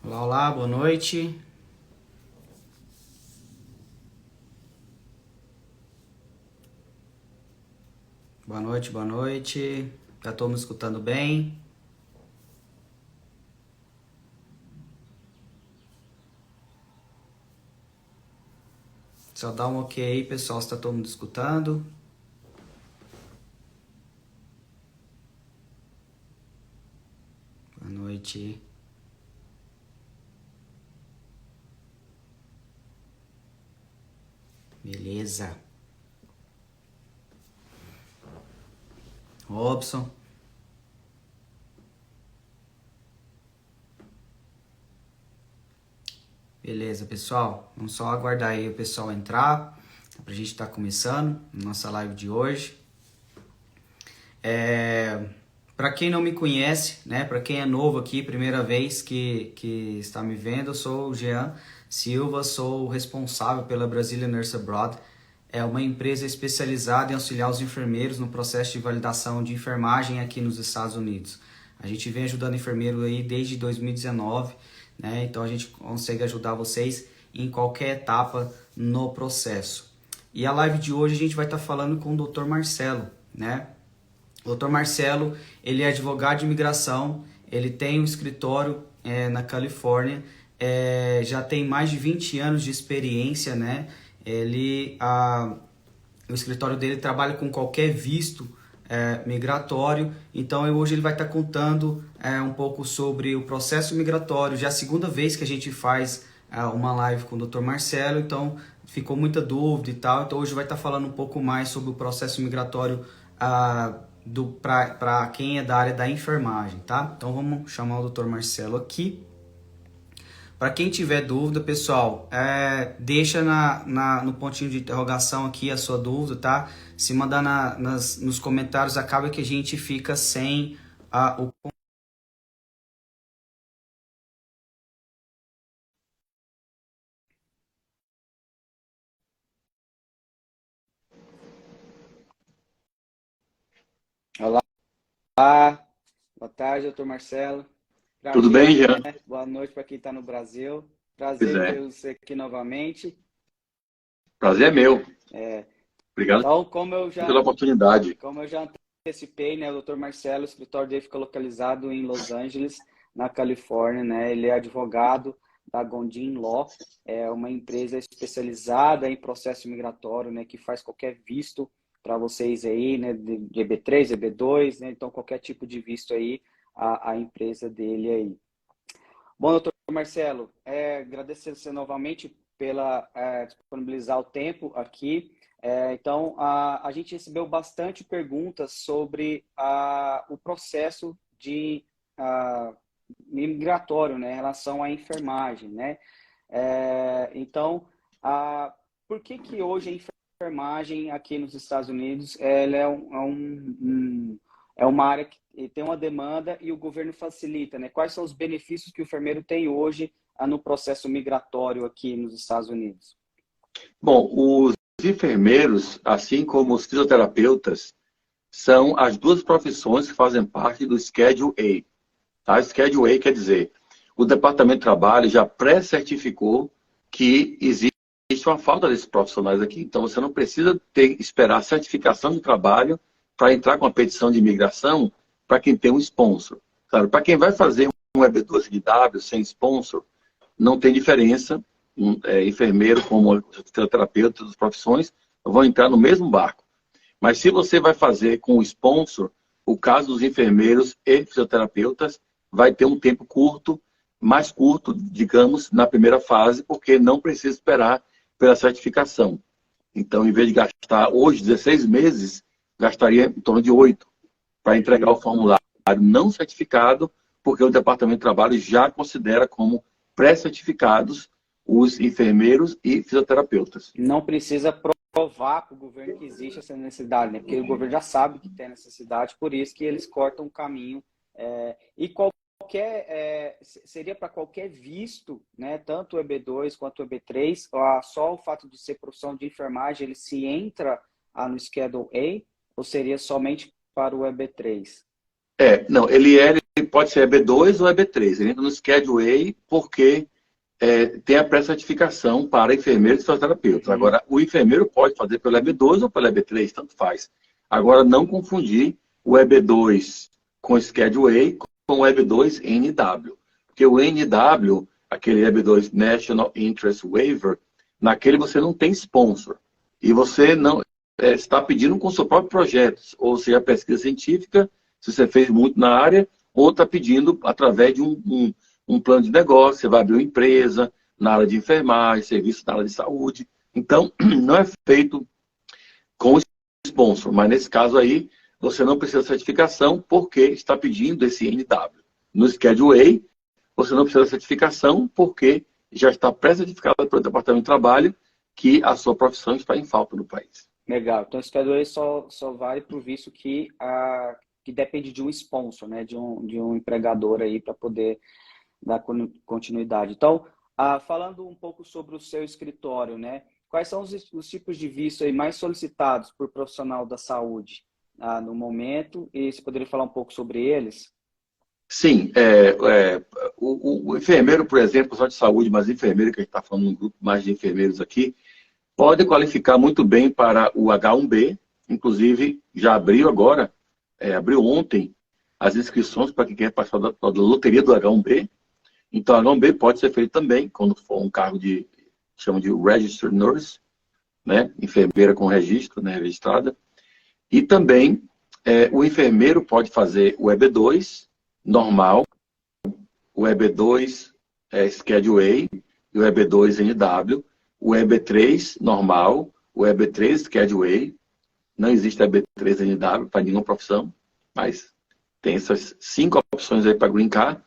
Olá, olá, boa noite. Boa noite, boa noite. Já estou me escutando bem? Só dá um ok aí, pessoal, se está todo mundo escutando. Boa noite. Beleza. Robson. Beleza, pessoal. Vamos só aguardar aí o pessoal entrar para a gente estar começando nossa live de hoje. Para quem não me conhece, né? Para quem é novo aqui, primeira vez que está me vendo, eu sou o Jean Silva, sou o responsável pela Brazilian Nurse Abroad. É uma empresa especializada em auxiliar os enfermeiros no processo de validação de enfermagem aqui nos Estados Unidos. A gente vem ajudando enfermeiro aí desde 2019, né? Então a gente consegue ajudar vocês em qualquer etapa no processo. E a live de hoje a gente vai estar falando com o Dr. Marcelo, né? O Dr. Marcelo, ele é advogado de imigração, ele tem um escritório na Califórnia, já tem mais de 20 anos de experiência, né? O escritório dele trabalha com qualquer visto migratório, então hoje ele vai estar contando um pouco sobre o processo migratório. Já é a segunda vez que a gente faz uma live com o Dr. Marcelo, então ficou muita dúvida e tal, então hoje vai estar falando um pouco mais sobre o processo migratório para quem é da área da enfermagem, tá? Então vamos chamar o Dr. Marcelo aqui. Para quem tiver dúvida, pessoal, deixa no pontinho de interrogação aqui a sua dúvida, tá? Se mandar nos comentários, acaba que a gente fica sem o... Olá, boa tarde, doutor Marcelo. Tudo bem, Prazer, né? Jean? Boa noite para quem está no Brasil. Pois Prazer em ter é. você aqui novamente. Prazer é meu. É, Obrigado então, pela oportunidade. como eu já antecipei, né, o Dr. Marcelo, o escritório dele fica localizado em Los Angeles, na Califórnia, né? Ele é advogado da Gondim Law, é uma empresa especializada em processo migratório, né, que faz qualquer visto para vocês aí, né, de EB3, EB2, né? Então qualquer tipo de visto aí, a empresa dele aí. Bom, doutor Marcelo, agradecer você novamente pela disponibilizar o tempo aqui. Então, a gente recebeu bastante perguntas sobre o processo de migratório, né, em relação à enfermagem, né? Então, por que hoje a enfermagem aqui nos Estados Unidos ela é uma área que tem uma demanda e o governo facilita, né? Quais são os benefícios que o enfermeiro tem hoje no processo migratório aqui nos Estados Unidos? Bom, os enfermeiros, assim como os fisioterapeutas, são as duas profissões que fazem parte do Schedule A. Tá? Schedule A quer dizer, o Departamento de Trabalho já pré-certificou que existe uma falta desses profissionais aqui. Então, você não precisa esperar a certificação de trabalho para entrar com a petição de imigração para quem tem um sponsor. Claro, para quem vai fazer um EB12 de W sem sponsor, não tem diferença. Enfermeiro como fisioterapeuta, das profissões, vão entrar no mesmo barco. Mas se você vai fazer com o sponsor, o caso dos enfermeiros e fisioterapeutas vai ter um tempo curto, mais curto, digamos, na primeira fase, porque não precisa esperar pela certificação. Então, em vez de gastar hoje 16 meses, gastaria em torno de 8 para entregar o formulário não certificado, porque o Departamento de Trabalho já considera como pré-certificados os enfermeiros e fisioterapeutas. Não precisa provar para o governo que existe essa necessidade, né? Porque o governo já sabe que tem necessidade, por isso que eles cortam o caminho. E seria para qualquer visto, né? Tanto o EB2 quanto o EB3, só o fato de ser profissão de enfermagem, ele se entra no Schedule A, ou seria somente para o EB3? Não, ele é pode ser EB2 ou EB3. Ele entra no Schedule A porque tem a pré-certificação para enfermeiros e fisioterapeutas. Agora, o enfermeiro pode fazer pelo EB2 ou pelo EB3, tanto faz. Agora, não confundir o EB2 com o Schedule A com o EB2 NW. Porque o NW, aquele EB2 National Interest Waiver, naquele você não tem sponsor. E você não está pedindo com o seu próprio projeto, ou seja, pesquisa científica, se você fez muito na área, ou está pedindo através de um plano de negócio, você vai abrir uma empresa na área de enfermagem, serviço na área de saúde. Então, não é feito com sponsor, mas nesse caso aí, você não precisa de certificação porque está pedindo esse NW. No Schedule A, você não precisa de certificação porque já está pré-certificado pelo Departamento de Trabalho que a sua profissão está em falta no país. Legal. Então, o Schedule A só vale para o visto que depende de um sponsor, né? De um empregador aí para poder dar continuidade. Então, falando um pouco sobre o seu escritório, né? Quais são os tipos de visto aí mais solicitados por profissional da saúde no momento? E você poderia falar um pouco sobre eles? Sim, o enfermeiro, por exemplo, só de saúde, mas enfermeiro, que a gente está falando num grupo mais de enfermeiros aqui, pode qualificar muito bem para o H1B, inclusive já abriu agora, abriu ontem as inscrições para quem quer participar da loteria do H1B. Então, H1B pode ser feito também, quando for um cargo chama de Registered Nurse, né? Enfermeira com registro, né? Registrada. E também o enfermeiro pode fazer o EB2 normal, o EB2 Schedule A e o EB2 NW, o EB3 normal, o EB3 Schedule A. Não existe EB3 NW para nenhuma profissão, mas tem essas 5 opções aí para Green Card.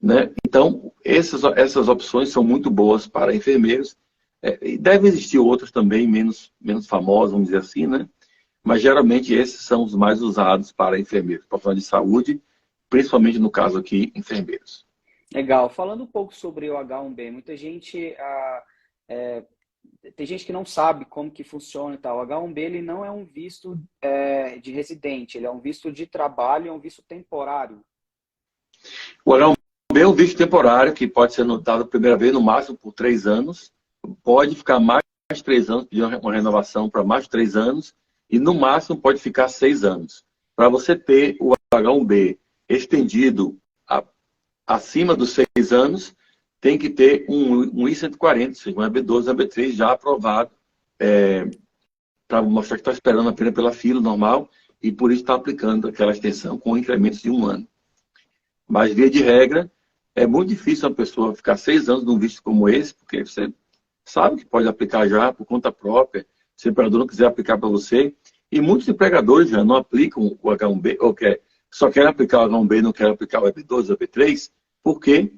Né? Então, essas opções são muito boas para enfermeiros. E deve existir outras também, menos famosas, vamos dizer assim, né? Mas geralmente esses são os mais usados para enfermeiros, profissionais de saúde, principalmente no caso aqui, enfermeiros. Legal. Falando um pouco sobre o H1B, muita gente tem gente que não sabe como que funciona e tal. O H1B ele não é um visto de residente, ele é um visto de trabalho, é um visto temporário. O H1B é um visto temporário que pode ser dado a primeira vez, no máximo, por 3 anos. Pode ficar mais de 3 anos, pedir uma renovação para mais de 3 anos. E, no máximo, pode ficar 6 anos. Para você ter o H1B estendido acima dos 6 anos, tem que ter um I-140, ou seja, um EB2, um EB3 já aprovado, para mostrar que está esperando apenas pela fila normal, e por isso está aplicando aquela extensão com incrementos de 1 ano. Mas, via de regra, é muito difícil uma pessoa ficar 6 anos num visto como esse, porque você sabe que pode aplicar já por conta própria, se o empregador não quiser aplicar para você. E muitos empregadores já não aplicam o H1B, ou só querem aplicar o H1B e não querem aplicar o EB2, o EB3, porque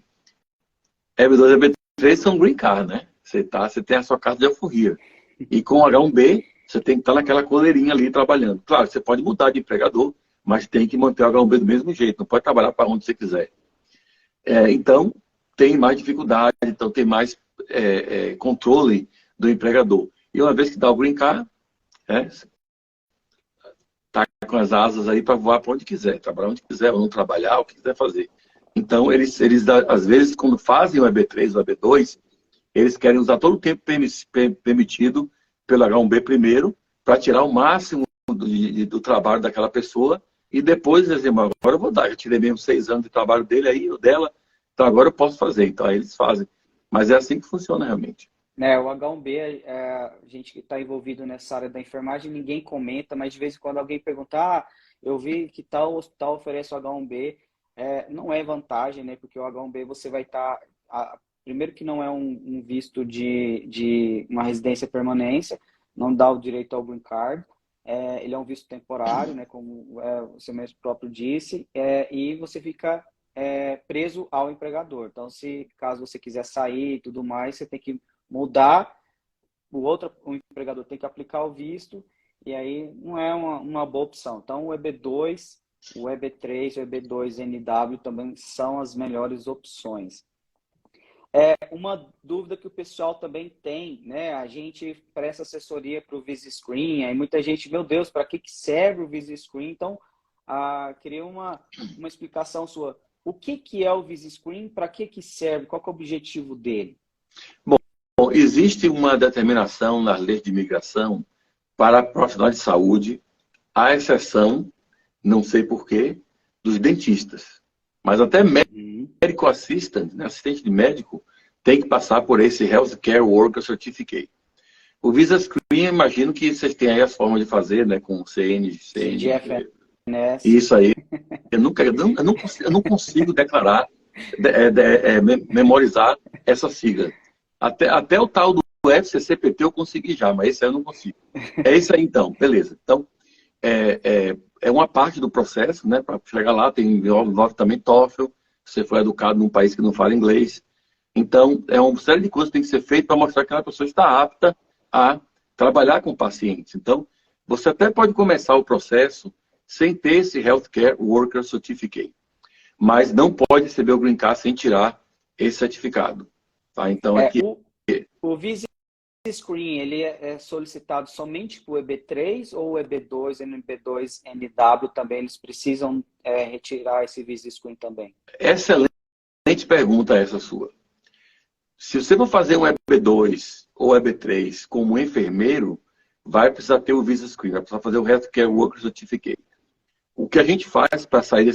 EB2 e EB3 são green card, né? Você tem a sua carta de alforria. E com o H1B, você tem que estar naquela coleirinha ali trabalhando. Claro, você pode mudar de empregador, mas tem que manter o H1B do mesmo jeito, não pode trabalhar para onde você quiser. Então, tem mais dificuldade, então tem mais controle do empregador. E uma vez que dá o green card, tá com as asas aí para voar para onde quiser, trabalhar onde quiser, ou não trabalhar, o que quiser fazer. Então, eles às vezes, quando fazem o EB3 ou EB2, eles querem usar todo o tempo permitido pelo H1B primeiro, para tirar o máximo do trabalho daquela pessoa, e depois eles dizem, agora eu vou dar, já tirei mesmo 6 anos de trabalho dele aí, ou dela, então agora eu posso fazer. Então, aí eles fazem. Mas é assim que funciona realmente. O H1B, a gente que está envolvido nessa área da enfermagem, ninguém comenta, mas de vez em quando alguém pergunta, eu vi que tal hospital oferece o H1B, não é vantagem, né? Porque o H1B você vai estar, primeiro que não é um visto de uma residência permanência, não dá o direito ao green card, ele é um visto temporário, né? Como você mesmo próprio disse, e você fica preso ao empregador. Então, caso você quiser sair e tudo mais, você tem que mudar, o empregador tem que aplicar o visto, e aí não é uma boa opção. Então, o EB2, o EB3, o EB2NW também são as melhores opções. Uma dúvida que o pessoal também tem, né? A gente presta assessoria para o Visa Screen, aí muita gente, meu Deus, para que serve o Visa Screen? Então, queria uma explicação sua. O que é o Visa Screen? Para que serve? Qual que é o objetivo dele? Bom, existe uma determinação nas leis de imigração para profissionais de saúde, à exceção, não sei porquê, dos dentistas. Mas até médico assistant, né, assistente de médico, tem que passar por esse Healthcare Worker Certificate. O Visa Screen, imagino que vocês têm aí as formas de fazer, né, com CN, CGFNS. Isso aí. Eu não consigo declarar, memorizar essa sigla. Até o tal do FCCPT eu consegui já, mas esse aí eu não consigo. É isso aí então, beleza. Então, é uma parte do processo, né? Para chegar lá, envolve também TOEFL, você foi educado num país que não fala inglês. Então, é uma série de coisas que tem que ser feita para mostrar que aquela pessoa está apta a trabalhar com pacientes. Então, você até pode começar o processo sem ter esse Healthcare Worker Certificate, mas não pode receber o Green Card sem tirar esse certificado. Tá? Então, aqui... O Visa Screen, ele é solicitado somente para o EB3 ou o EB2 e no EB2NW também eles precisam retirar esse Visa Screen também? Excelente pergunta essa sua. Se você for fazer um EB2 ou EB3 como enfermeiro, vai precisar ter o Visa Screen, vai precisar fazer o Healthcare Worker Certificate. O que a gente faz para sair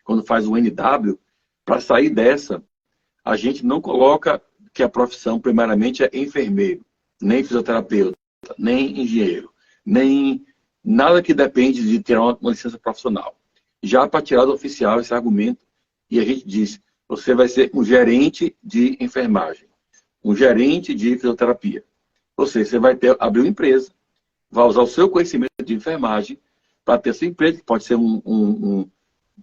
quando faz o NW, para sair dessa, a gente não coloca que a profissão primariamente é enfermeiro, nem fisioterapeuta, nem engenheiro, nem nada que depende de ter uma licença profissional. Já para tirar do oficial esse argumento, e a gente diz, você vai ser um gerente de enfermagem, um gerente de fisioterapia. Ou seja, você vai abrir uma empresa, vai usar o seu conhecimento de enfermagem para ter sua empresa, que pode ser um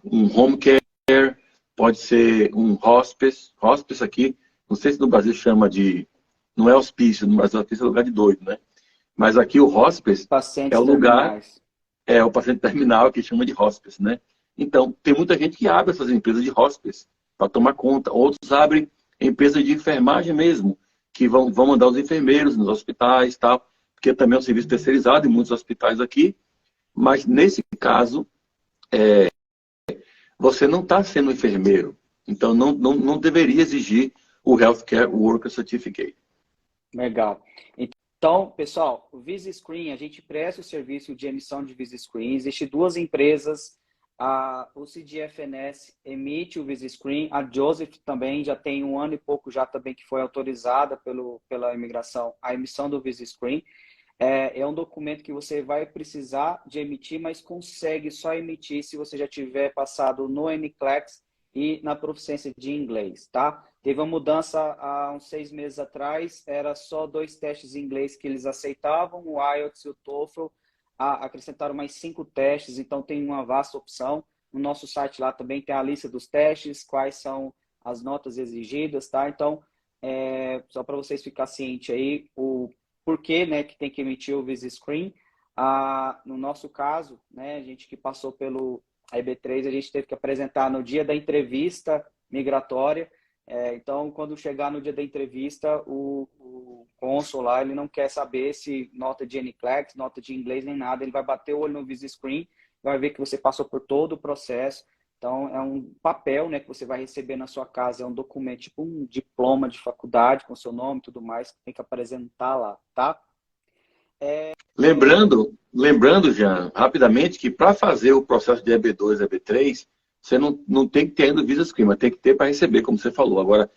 home care, pode ser um hospice. Hospice aqui, não sei se no Brasil chama de... Não é hospício, no Brasil hospício é lugar de doido, né? Mas aqui o hospice é o lugar... É o paciente terminal que chama de hospice, né? Então, tem muita gente que abre essas empresas de hospice para tomar conta. Outros abrem empresas de enfermagem mesmo, que vão mandar os enfermeiros nos hospitais, tal, porque também é um serviço terceirizado em muitos hospitais aqui. Mas, nesse caso, você não está sendo enfermeiro. Então, não deveria exigir o Healthcare Worker Certificate. Legal. Então, pessoal, o Visa Screen, a gente presta o serviço de emissão de Visa Screen. Existem duas empresas. O CGFNS emite o Visa Screen. A Joseph também já tem 1 ano e pouco já também que foi autorizada pela imigração a emissão do Visa Screen. É um documento que você vai precisar de emitir, mas consegue só emitir se você já tiver passado no NCLEX e na proficiência de inglês, tá? Teve uma mudança há uns 6 meses atrás, era só 2 testes em inglês que eles aceitavam, o IELTS e o TOEFL, acrescentaram mais 5 testes, então tem uma vasta opção. No nosso site lá também tem a lista dos testes, quais são as notas exigidas, tá? Então, só para vocês ficarem cientes aí, o porquê, né, que tem que emitir o Visa Screen. No nosso caso, né, a gente que passou pelo EB3, a gente teve que apresentar no dia da entrevista migratória. Então, quando chegar no dia da entrevista, o cônsul lá, ele não quer saber se nota de NCLEX, nota de inglês, nem nada. Ele vai bater o olho no Visa Screen, vai ver que você passou por todo o processo. Então, é um papel, né, que você vai receber na sua casa, é um documento, tipo um diploma de faculdade, com seu nome e tudo mais, que tem que apresentar lá, tá? Lembrando, Jean, rapidamente, que para fazer o processo de EB2 e EB3, você não tem que ter ainda o Visa Screen, mas tem que ter para receber, como você falou. Agora,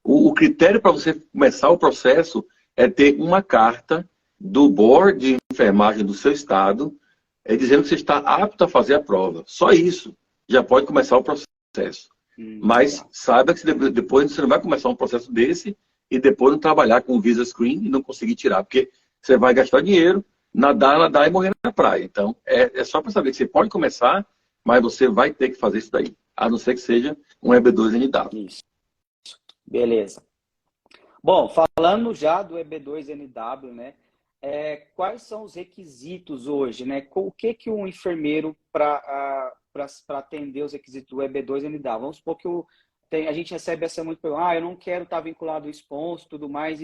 o critério para você começar o processo é ter uma carta do board de enfermagem do seu estado, dizendo que você está apto a fazer a prova. Só isso já pode começar o processo. Mas saiba que depois você não vai começar um processo desse e depois não trabalhar com o Visa Screen e não conseguir tirar, porque você vai gastar dinheiro, nadar e morrer na praia. Então, é só para saber que você pode começar, mas você vai ter que fazer isso daí, a não ser que seja um EB2NW. Isso. Beleza. Bom, falando já do EB2NW, né? Quais são os requisitos hoje, né? O que um enfermeiro para atender os requisitos do EB2NW? Vamos supor que a gente recebe essa muito pergunta, eu não quero estar vinculado ao sponsor e tudo mais.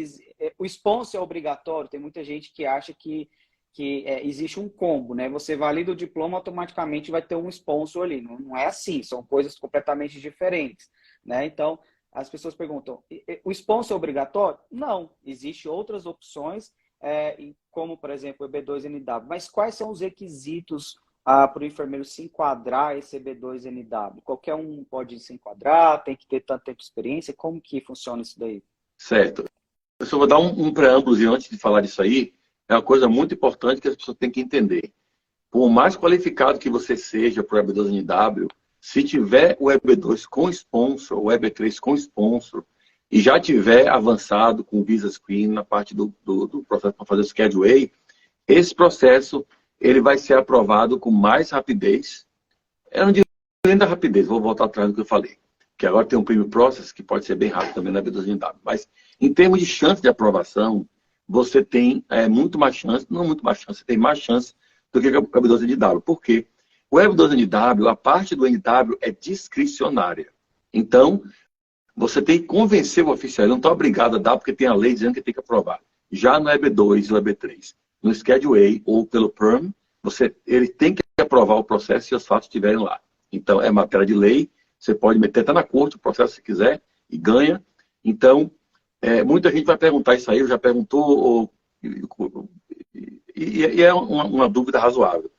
O sponsor é obrigatório? Tem muita gente que acha que existe um combo, né? Você valida o diploma, automaticamente vai ter um sponsor ali. Não é assim, são coisas completamente diferentes, né? Então, as pessoas perguntam, o sponsor é obrigatório? Não, existem outras opções, como, por exemplo, o EB2NW. Mas quais são os requisitos para o enfermeiro se enquadrar esse EB2NW? Qualquer um pode se enquadrar, tem que ter tanto tempo de experiência? Como que funciona isso daí? Certo. Eu só vou dar um preâmbulo antes de falar disso aí. É uma coisa muito importante que as pessoas têm que entender. Por mais qualificado que você seja para o EB2NW, se tiver o EB2 com sponsor, o EB3 com sponsor, e já tiver avançado com o Visa Screen na parte do processo para fazer o Schedule A, esse processo ele vai ser aprovado com mais rapidez. Eu não digo nem da rapidez, vou voltar atrás do que eu falei. Que agora tem um Premium Process que pode ser bem rápido também na EB2NW. Mas em termos de chance de aprovação, você tem muito mais chance, não muito mais chance, você tem mais chance do que o EB2NW. Por quê? O EB2NW, a parte do NW é discricionária. Então, você tem que convencer o oficial, ele não está obrigado a dar porque tem a lei dizendo que tem que aprovar. Já no EB2 e o EB3, no Schedule A ou pelo PERM, ele tem que aprovar o processo se os fatos estiverem lá. Então, é matéria de lei, você pode meter até na corte o processo se quiser e ganha. Então, muita gente vai perguntar isso aí, eu já perguntou, e é uma dúvida razoável.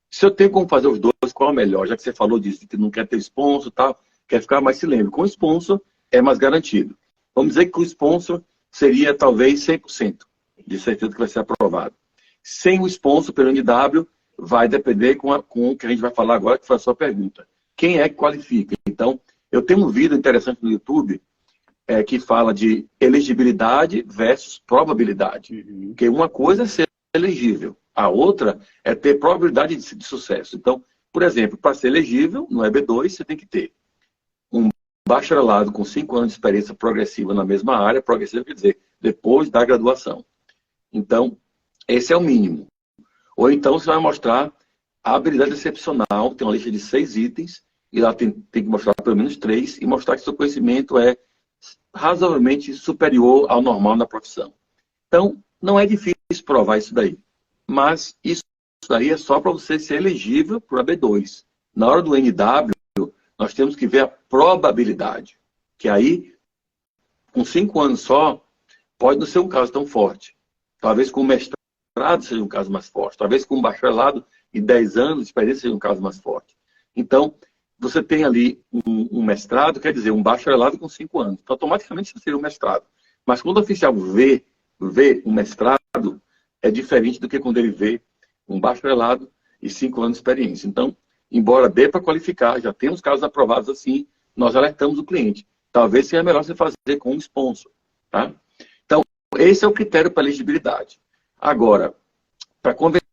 Se eu tenho como fazer os dois, qual é o melhor? Já que você falou disso, que não quer ter sponsor e tal, quer ficar mais se lembre. Com sponsor é mais garantido. Vamos dizer que o sponsor seria talvez 100% de certeza que vai ser aprovado. Sem o sponsor pelo NW, vai depender com o que a gente vai falar agora, que foi a sua pergunta. Quem é que qualifica? Então, eu tenho um vídeo interessante no YouTube que fala de elegibilidade versus probabilidade. Porque uma coisa é ser elegível, a outra é ter probabilidade de sucesso. Então, por exemplo, para ser elegível, no EB2, você tem que ter um bacharelado com 5 anos de experiência progressiva na mesma área, progressiva quer dizer, depois da graduação. Então, esse é o mínimo. Ou então você vai mostrar a habilidade excepcional, tem uma lista de 6 itens, e lá tem que mostrar pelo menos 3, e mostrar que seu conhecimento é razoavelmente superior ao normal na profissão. Então, não é difícil provar isso daí. Mas isso daí é só para você ser elegível para o AB2. Na hora do NW, nós temos que ver a probabilidade. Que aí, com 5 anos só, pode não ser um caso tão forte. Talvez com o mestrado seja um caso mais forte. Talvez com um bacharelado e 10 anos de experiência seja um caso mais forte. Então, você tem ali um mestrado, quer dizer, um bacharelado com 5 anos. Então, automaticamente você seria um mestrado. Mas quando o oficial vê um mestrado, é diferente do que quando ele vê um bacharelado e 5 anos de experiência. Então, embora dê para qualificar, já temos casos aprovados assim, nós alertamos o cliente. Talvez seja melhor você fazer com um sponsor. Tá? Então, esse é o critério para elegibilidade. Agora, para convencer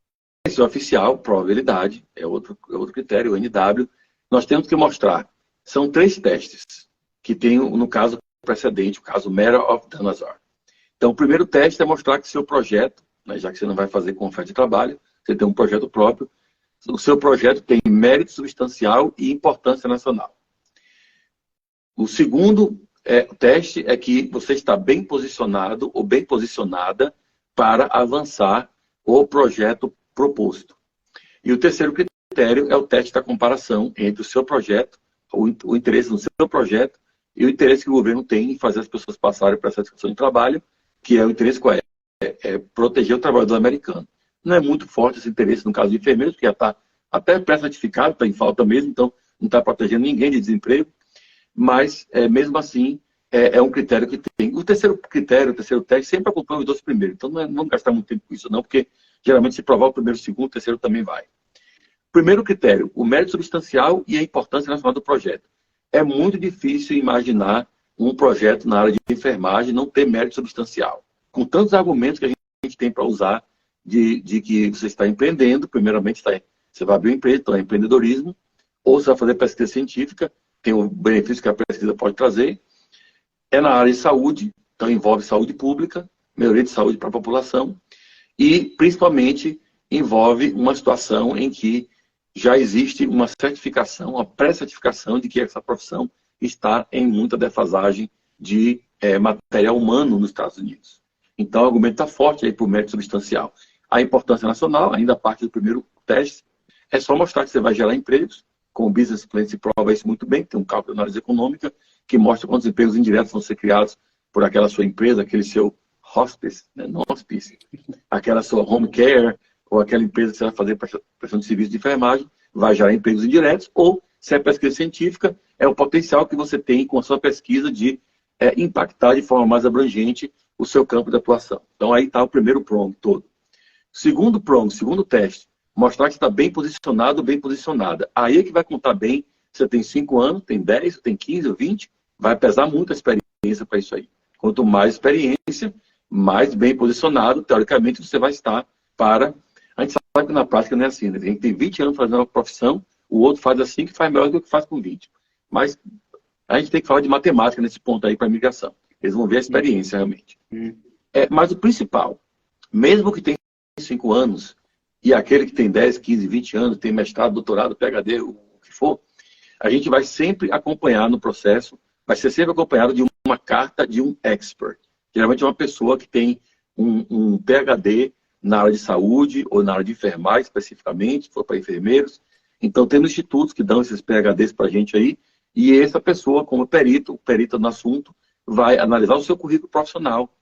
o oficial, probabilidade, é outro critério, o NW, nós temos que mostrar. São 3 testes que tem, no caso precedente, o caso Matter of Dhan-Azar. Então, o primeiro teste é mostrar que seu projeto, né, já que você não vai fazer com oferta de trabalho, você tem um projeto próprio, o seu projeto tem mérito substancial e importância nacional. O segundo teste é que você está bem posicionado ou bem posicionada para avançar o projeto proposto. E o terceiro critério é o teste da comparação entre o seu projeto, o interesse no seu projeto e o interesse que o governo tem em fazer as pessoas passarem para essa discussão de trabalho, que é o interesse qual é? É proteger o trabalhador americano. Não é muito forte esse interesse no caso de enfermeiros, porque já está até pré-certificado, está em falta mesmo, então não está protegendo ninguém de desemprego, mas mesmo assim é um critério que tem. O terceiro critério, o terceiro teste, sempre acompanha os 2 primeiros, então não vamos gastar muito tempo com isso não, porque geralmente se provar o primeiro, o segundo, o terceiro também vai. Primeiro critério, o mérito substancial e a importância nacional do projeto. É muito difícil imaginar um projeto na área de enfermagem não ter mérito substancial. Com tantos argumentos que a gente tem para usar de que você está empreendendo, primeiramente você vai abrir uma empresa, então é empreendedorismo, ou você vai fazer pesquisa científica, tem o benefício que a pesquisa pode trazer. É na área de saúde, então envolve saúde pública, melhoria de saúde para a população, e principalmente envolve uma situação em que já existe uma certificação, uma pré-certificação de que essa profissão está em muita defasagem de material humano nos Estados Unidos. Então, o argumento está forte aí para o mérito substancial. A importância nacional, ainda parte do primeiro teste, é só mostrar que você vai gerar empregos. Com o Business Plan se prova isso muito bem, tem um cálculo de análise econômica que mostra quantos empregos indiretos vão ser criados por aquela sua empresa, aquele seu hospice, né? Não hospice, aquela sua home care, ou aquela empresa que você vai fazer prestação de serviço de enfermagem, vai gerar empregos indiretos, ou, se é pesquisa científica, é o potencial que você tem com a sua pesquisa de impactar de forma mais abrangente o seu campo de atuação. Então, aí está o primeiro prong todo. Segundo prong, segundo teste, mostrar que está bem posicionado, bem posicionada. Aí é que vai contar bem, você tem 5 anos, tem 10, tem 15 ou 20, vai pesar muito a experiência para isso aí. Quanto mais experiência, mais bem posicionado, teoricamente, você vai estar para... A gente sabe que na prática não é assim, né? A gente tem 20 anos fazendo uma profissão, o outro faz assim, que faz melhor do que faz com 20. Mas a gente tem que falar de matemática nesse ponto aí para a imigração. Eles vão ver a experiência, realmente. Mas o principal, mesmo que tenha 5 anos, e aquele que tem 10, 15, 20 anos, tem mestrado, doutorado, PhD, o que for, a gente vai sempre acompanhar no processo, vai ser sempre acompanhado de uma carta de um expert. Geralmente é uma pessoa que tem um PhD na área de saúde ou na área de enfermagem, especificamente, se for para enfermeiros. Então, tem institutos que dão esses PhDs para a gente aí, e essa pessoa, como perito no assunto, vai analisar o seu currículo profissional,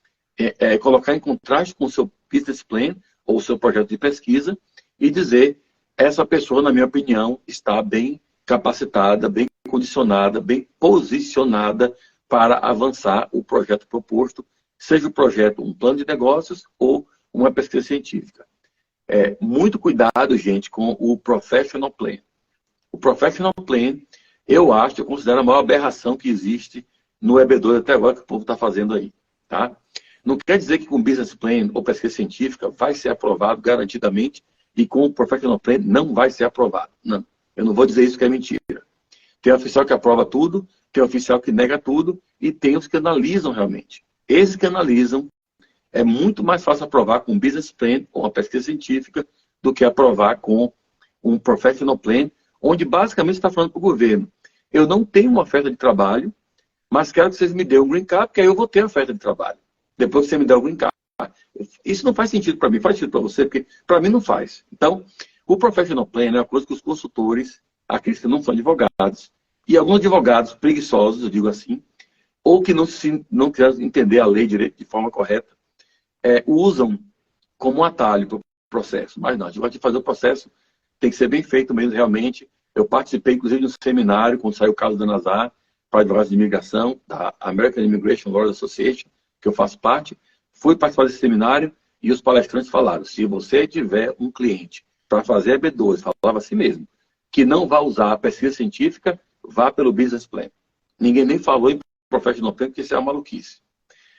colocar em contraste com o seu business plan ou o seu projeto de pesquisa e dizer, essa pessoa, na minha opinião, está bem capacitada, bem condicionada, bem posicionada para avançar o projeto proposto, seja o projeto um plano de negócios ou uma pesquisa científica. Muito cuidado, gente, com o Professional Plan. O Professional Plan, eu considero a maior aberração que existe no EB2 até agora que o povo está fazendo aí. Tá? Não quer dizer que com Business Plan ou pesquisa científica vai ser aprovado garantidamente e com o Professional Plan não vai ser aprovado. Não, eu não vou dizer isso que é mentira. Tem oficial que aprova tudo, tem oficial que nega tudo e tem os que analisam realmente. Esses que analisam, é muito mais fácil aprovar com um Business Plan ou uma pesquisa científica do que aprovar com um Professional Plan, onde basicamente você está falando para o governo, eu não tenho uma oferta de trabalho, mas quero que vocês me dêem um green card, porque aí eu vou ter a oferta de trabalho. Depois que você me der o green card. Isso não faz sentido para mim, faz sentido para você, porque para mim não faz. Então, o Professional Plan é uma coisa que os consultores, aqueles que não são advogados, e alguns advogados preguiçosos, eu digo assim, ou que não querem entender a lei de direito de forma correta, usam como um atalho para o processo. Mas não, a gente vai fazer o processo, tem que ser bem feito mesmo, realmente. Eu participei, inclusive, de um seminário, quando saiu o caso da Nazar, para advogados de imigração, da American Immigration Lawyers Association, que eu faço parte. Fui participar desse seminário e os palestrantes falaram, se você tiver um cliente para fazer EB2, falava assim mesmo, que não vai usar a pesquisa científica, vá pelo Business Plan. Ninguém nem falou em Professional Plan, porque isso é uma maluquice.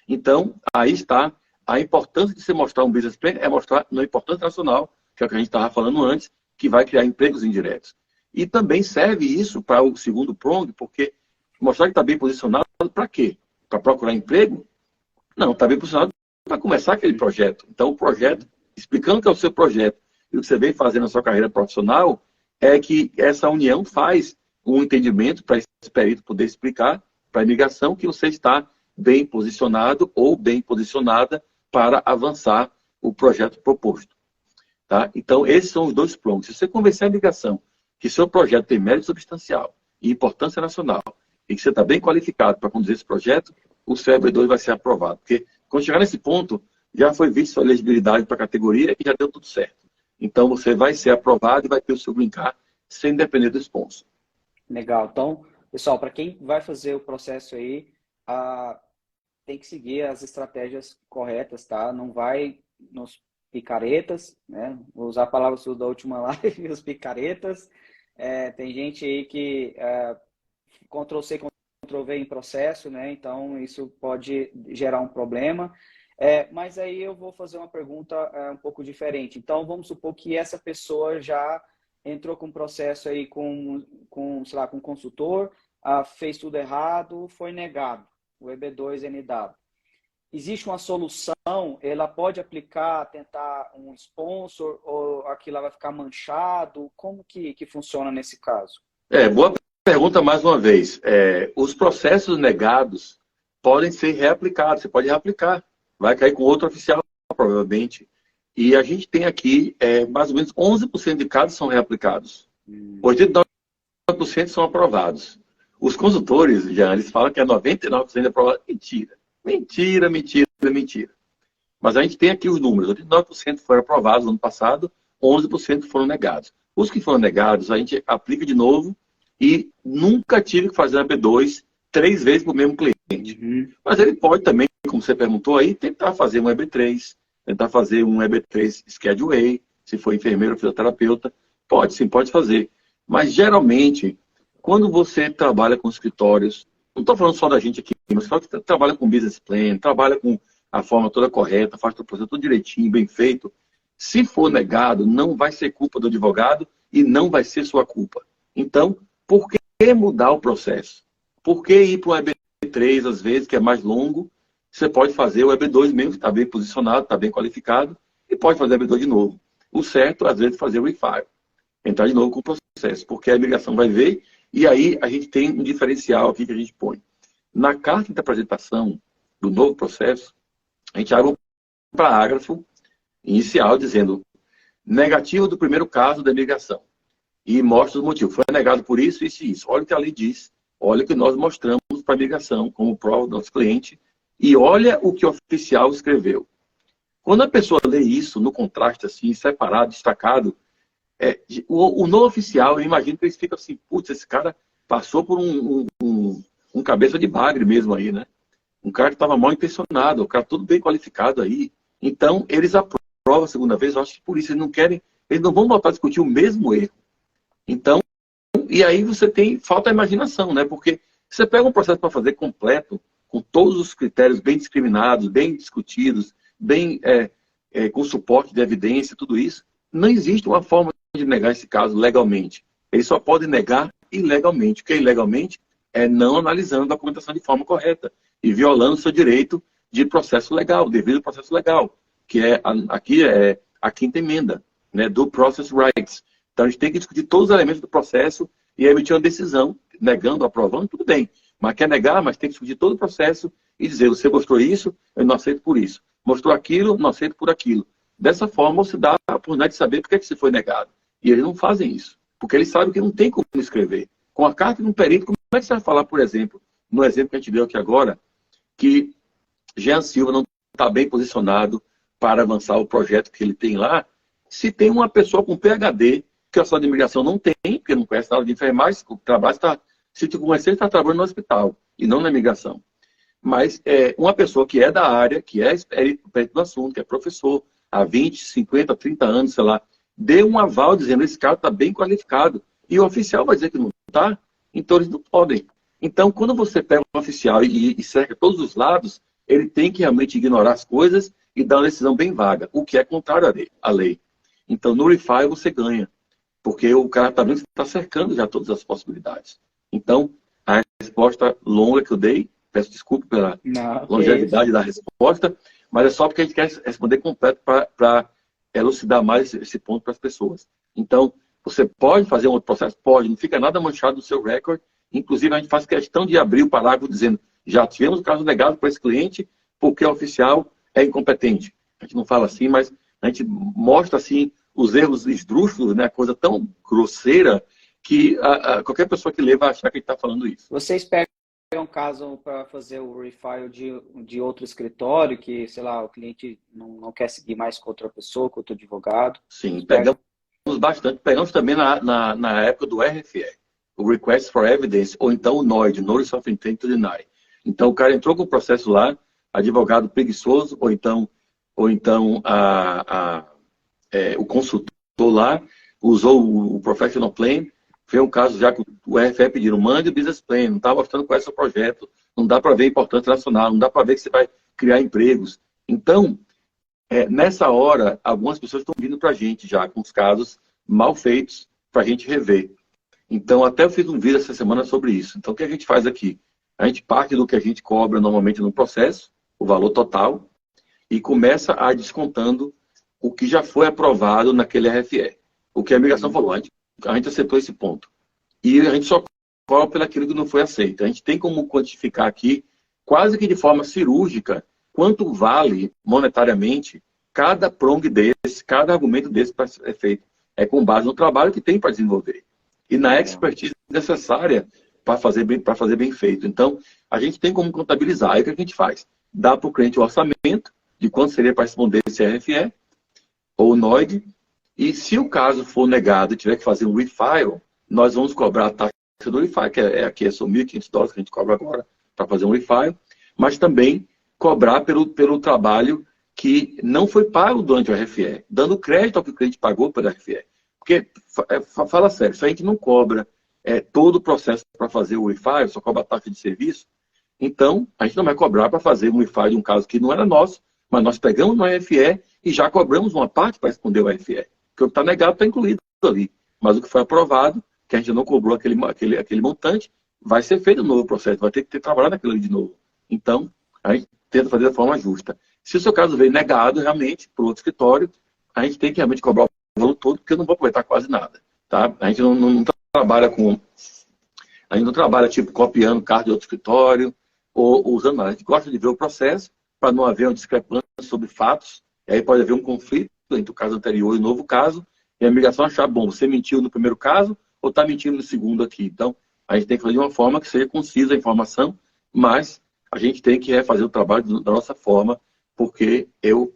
Então, aí está a importância de você mostrar um Business Plan, é mostrar na importância nacional, que é o que a gente estava falando antes, que vai criar empregos indiretos. E também serve isso para o segundo prong, porque mostrar que está bem posicionado para quê? Para procurar emprego? Não, está bem posicionado para começar aquele projeto. Então, o projeto, explicando que é o seu projeto e o que você vem fazendo na sua carreira profissional, é que essa união faz um entendimento para esse perito poder explicar para a imigração que você está bem posicionado ou bem posicionada para avançar o projeto proposto. Tá? Então, esses são os dois prongs. Se você convencer a imigração que seu projeto tem mérito substancial e importância nacional e que você está bem qualificado para conduzir esse projeto, o seu EB2 vai ser aprovado. Porque quando chegar nesse ponto, já foi vista sua elegibilidade para a categoria e já deu tudo certo. Então, você vai ser aprovado e vai ter o seu green card sem depender do sponsor. Legal. Então, pessoal, para quem vai fazer o processo aí, tem que seguir as estratégias corretas, tá? Não vai nos picaretas, né? Vou usar a palavra sua da última live, os picaretas. Tem gente aí que Ctrl+C, Ctrl+V em processo, né? Então, isso pode gerar um problema. Mas aí eu vou fazer uma pergunta um pouco diferente. Então, vamos supor que essa pessoa já entrou com um processo aí sei lá, com um consultor, fez tudo errado, foi negado, o EB2 NW. Existe uma solução, ela pode aplicar, tentar um sponsor, ou aquilo vai ficar manchado? Como que funciona nesse caso? Boa pergunta mais uma vez. Os processos negados podem ser reaplicados, você pode reaplicar. Vai cair com outro oficial, provavelmente. E a gente tem aqui, mais ou menos 11% de casos são reaplicados. 89% são aprovados. Os consultores, já, eles falam que é 99% aprovado. Mentira. Mentira, mentira, mentira. Mas a gente tem aqui os números. 89% foram aprovados no ano passado, 11% foram negados. Os que foram negados, a gente aplica de novo e nunca tive que fazer a B2 3 vezes para o mesmo cliente. Mas ele pode também, como você perguntou aí, tentar fazer um EB3, tentar fazer um EB3 Schedule A, se for enfermeiro ou fisioterapeuta. Pode sim, pode fazer. Mas geralmente, quando você trabalha com escritórios, não estou falando só da gente aqui, mas só que trabalha com business plan, trabalha com a forma toda correta, faz o processo tudo direitinho, bem feito. Se for negado, não vai ser culpa do advogado e não vai ser sua culpa. Então, por que mudar o processo? Por que ir para o EB3, às vezes, que é mais longo? Você pode fazer o EB2 mesmo, que está bem posicionado, está bem qualificado, e pode fazer o EB2 de novo. O certo, às vezes, é fazer o refile. Entrar de novo com o processo, porque a imigração vai ver, e aí a gente tem um diferencial aqui que a gente põe. Na carta de apresentação do novo processo, a gente abre um parágrafo inicial dizendo negativo do primeiro caso da imigração. E mostra os motivos. Foi negado por isso, isso e isso. Olha o que a lei diz. Olha o que nós mostramos para a imigração como prova do nosso cliente. E olha o que o oficial escreveu. Quando a pessoa lê isso no contraste, assim, separado, destacado, o não oficial, eu imagino que eles ficam assim, putz, esse cara passou por um cabeça de bagre mesmo aí, né? Um cara que estava mal intencionado, um cara tudo bem qualificado aí. Então, eles aprovam a segunda vez, eu acho que por isso eles não querem, eles não vão voltar a discutir o mesmo erro. Então, e aí falta a imaginação, né? Porque você pega um processo para fazer completo, com todos os critérios bem discriminados, bem discutidos, bem com suporte de evidência, tudo isso, não existe uma forma de negar esse caso legalmente. Eles só podem negar ilegalmente. O que é ilegalmente é não analisando a documentação de forma correta e violando o seu direito de processo legal, devido processo legal, que aqui é a quinta emenda, né, do Process Rights. Então, a gente tem que discutir todos os elementos do processo e emitir uma decisão, negando, aprovando, tudo bem. Mas quer negar, mas tem que discutir todo o processo e dizer, você mostrou isso, eu não aceito por isso. Mostrou aquilo, não aceito por aquilo. Dessa forma, você dá a oportunidade de saber por que você foi negado. E eles não fazem isso, porque eles sabem que não tem como escrever. Com a carta de um perito, como é que você vai falar, por exemplo, no exemplo que a gente deu aqui agora, que Jean Silva não está bem posicionado para avançar o projeto que ele tem lá, se tem uma pessoa com PhD, que a sua de imigração não tem, porque não conhece nada de enfermagem, o trabalho se te conhecer, está trabalhando no hospital, e não na imigração. Mas uma pessoa que é da área, que é perito do assunto, que é professor, há 20, 50, 30 anos, sei lá, dê um aval dizendo esse cara está bem qualificado. E o oficial vai dizer que não está, então eles não podem. Então, quando você pega um oficial e cerca todos os lados, ele tem que realmente ignorar as coisas e dar uma decisão bem vaga, o que é contrário à lei. Então, no refile você ganha, porque o cara está vendo que está cercando já todas as possibilidades. Então, a resposta longa que eu dei, peço desculpa pela longevidade da resposta, mas é só porque a gente quer responder completo para elucidar mais esse ponto para as pessoas. Então, você pode fazer um outro processo? Pode, não fica nada manchado no seu recorde. Inclusive, a gente faz questão de abrir o parágrafo dizendo já tivemos o caso negado para esse cliente porque o oficial é incompetente. A gente não fala assim, mas a gente mostra assim os erros esdrúxulos, né? Coisa tão grosseira que qualquer pessoa que lê vai achar que a gente está falando isso. Vocês pegam um caso para fazer o refile de outro escritório que, sei lá, o cliente não quer seguir mais com outra pessoa, com outro advogado? Sim, pegamos bastante. Pegamos também na época do RFE, o Request for Evidence, ou então o NOID, Notice of Intent to Deny. Então, o cara entrou com o processo lá, advogado preguiçoso, ou então o consultor lá usou o Professional Plan. Foi um caso já que o RFE pediram, mande o Business Plan, não está mostrando qual é o seu projeto, não dá para ver importância nacional, não dá para ver que você vai criar empregos. Então, nessa hora, algumas pessoas estão vindo para a gente já com os casos mal feitos para a gente rever. Então, até eu fiz um vídeo essa semana sobre isso. Então, o que a gente faz aqui? A gente parte do que a gente cobra normalmente no processo, o valor total, e começa a descontando o que já foi aprovado naquele RFE. O que a imigração falou, a gente aceitou esse ponto. E a gente só cobra pelo aquilo que não foi aceito. A gente tem como quantificar aqui, quase que de forma cirúrgica, quanto vale monetariamente cada prong desse cada argumento desse é feito com base no trabalho que tem para desenvolver e na expertise necessária para fazer bem feito. Então, a gente tem como contabilizar. Aí o que a gente faz? Dá para o cliente o orçamento de quanto seria para responder esse RFE ou NOID, e se o caso for negado e tiver que fazer um refile, nós vamos cobrar a taxa do refile, que aqui são $1.500 que a gente cobra agora para fazer um refile, mas também cobrar pelo trabalho que não foi pago durante o RFE, dando crédito ao que o cliente pagou pelo RFE. Porque, fala sério, se a gente não cobra todo o processo para fazer o refile, só cobra a taxa de serviço, então a gente não vai cobrar para fazer um refile de um caso que não era nosso, mas nós pegamos no RFE e já cobramos uma parte para responder o RFE. Porque o que está negado está incluído ali. Mas o que foi aprovado, que a gente não cobrou aquele montante, vai ser feito no novo processo, vai ter que ter trabalhado naquilo ali de novo. Então, a gente tenta fazer da forma justa. Se o seu caso veio negado realmente para outro escritório, a gente tem que realmente cobrar o valor todo, porque eu não vou aproveitar quase nada. Tá? A gente não trabalha com... A gente não trabalha, tipo, copiando carta de outro escritório ou usando nada. A gente gosta de ver o processo para não haver uma discrepância sobre fatos. E aí pode haver um conflito entre o caso anterior e o novo caso, e a migração achar, bom, você mentiu no primeiro caso ou está mentindo no segundo aqui. Então, a gente tem que fazer de uma forma que seja concisa a informação, mas a gente tem que fazer o trabalho da nossa forma, porque eu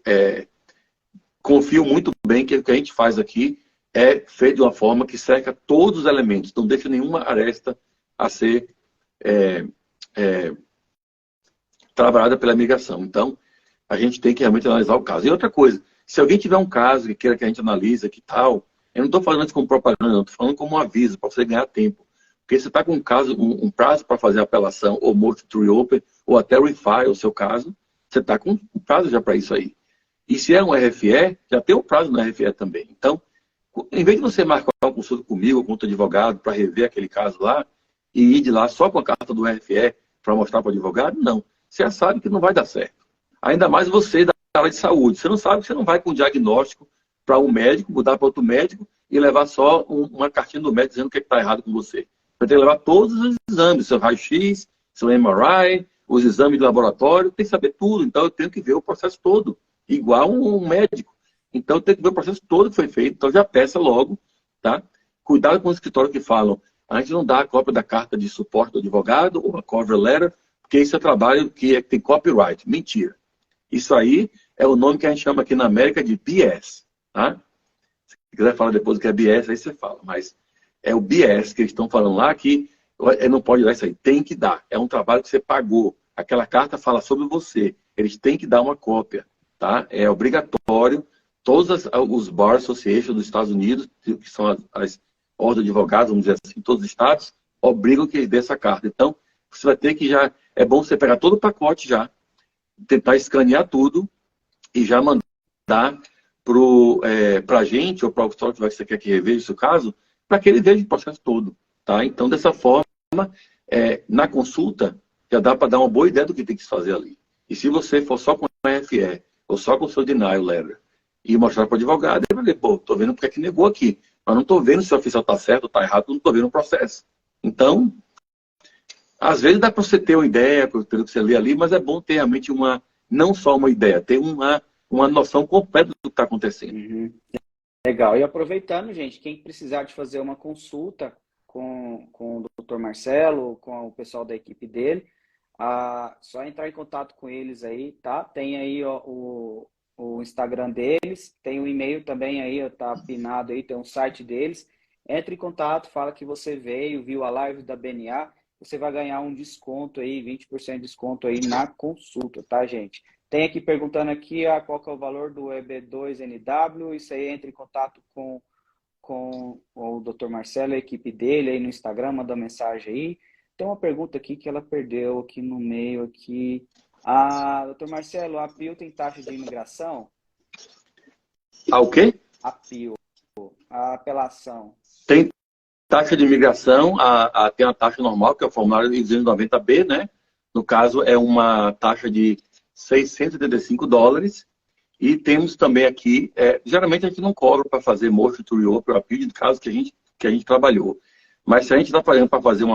confio muito bem que o que a gente faz aqui é feito de uma forma que cerca todos os elementos, não deixa nenhuma aresta a ser trabalhada pela migração. Então, a gente tem que realmente analisar o caso. E outra coisa, se alguém tiver um caso que queira que a gente analise, que tal, eu não estou falando isso como propaganda, eu estou falando como um aviso para você ganhar tempo. Porque você está com um prazo para fazer apelação, ou motion to reopen, ou até refile o seu caso, você está com um prazo já para isso aí. E se é um RFE, já tem um prazo no RFE também. Então, em vez de você marcar uma consulta comigo ou com outro advogado para rever aquele caso lá, e ir de lá só com a carta do RFE para mostrar para o advogado, não. Você já sabe que não vai dar certo. Ainda mais você da área de saúde. Você não sabe que você não vai com um diagnóstico para um médico, mudar para outro médico e levar só uma cartinha do médico dizendo o que está errado com você. Vai ter que levar todos os exames, seu raio-x, seu MRI, os exames de laboratório, tem que saber tudo. Então, eu tenho que ver o processo todo, igual um médico. Então, eu tenho que ver o processo todo que foi feito. Então, já peça logo, tá? Cuidado com os escritórios que falam, a gente não dá a cópia da carta de suporte do advogado ou a cover letter, porque isso é trabalho que tem copyright. Mentira. Isso aí é o nome que a gente chama aqui na América de BS, tá? Se quiser falar depois o que é BS, aí você fala. Mas é o BS que eles estão falando lá que não pode dar isso aí. Tem que dar. É um trabalho que você pagou. Aquela carta fala sobre você. Eles têm que dar uma cópia, tá? É obrigatório. Todos os Bar Association dos Estados Unidos, que são as ordens de advogados, vamos dizer assim, todos os estados, obrigam que eles dêem essa carta. Então, você vai ter que já... É bom você pegar todo o pacote já, tentar escanear tudo e já mandar para a gente ou para o escritório que você quer que reveja o seu caso, para que ele veja o processo todo. Tá? Então, dessa forma, na consulta, já dá para dar uma boa ideia do que tem que se fazer ali. E se você for só com o RFE ou só com o seu denial letter e mostrar para o advogado, ele vai ver, pô, estou vendo porque é que negou aqui. Mas não estou vendo se o oficial está certo ou está errado, não estou vendo o processo. Então, às vezes dá para você ter uma ideia, pelo que você lê ali, mas é bom ter realmente não só uma ideia, ter uma noção completa do que está acontecendo. Uhum. Legal. E aproveitando, gente, quem precisar de fazer uma consulta com o Dr. Marcelo, com o pessoal da equipe dele, só entrar em contato com eles aí, tá? Tem aí ó, o Instagram deles, tem o e-mail também aí, ó, tá pinado aí, tem um site deles. Entre em contato, fala que você viu a live da BNA, você vai ganhar um desconto aí, 20% de desconto aí na consulta, tá, gente? Tem aqui perguntando aqui qual que é o valor do EB2NW, isso aí entra em contato com o Dr. Marcelo, a equipe dele aí no Instagram, manda mensagem aí. Tem uma pergunta aqui que ela perdeu aqui no meio aqui. Dr. Marcelo, a PIO tem taxa de imigração? O quê? A PIO, a apelação. Tem taxa de imigração, tem a taxa normal, que é o formulário 290B, né? No caso, é uma taxa de $675. E temos também aqui, geralmente a gente não cobra para fazer motion to reopen, appeal, de caso que a gente trabalhou. Mas se a gente está fazendo para fazer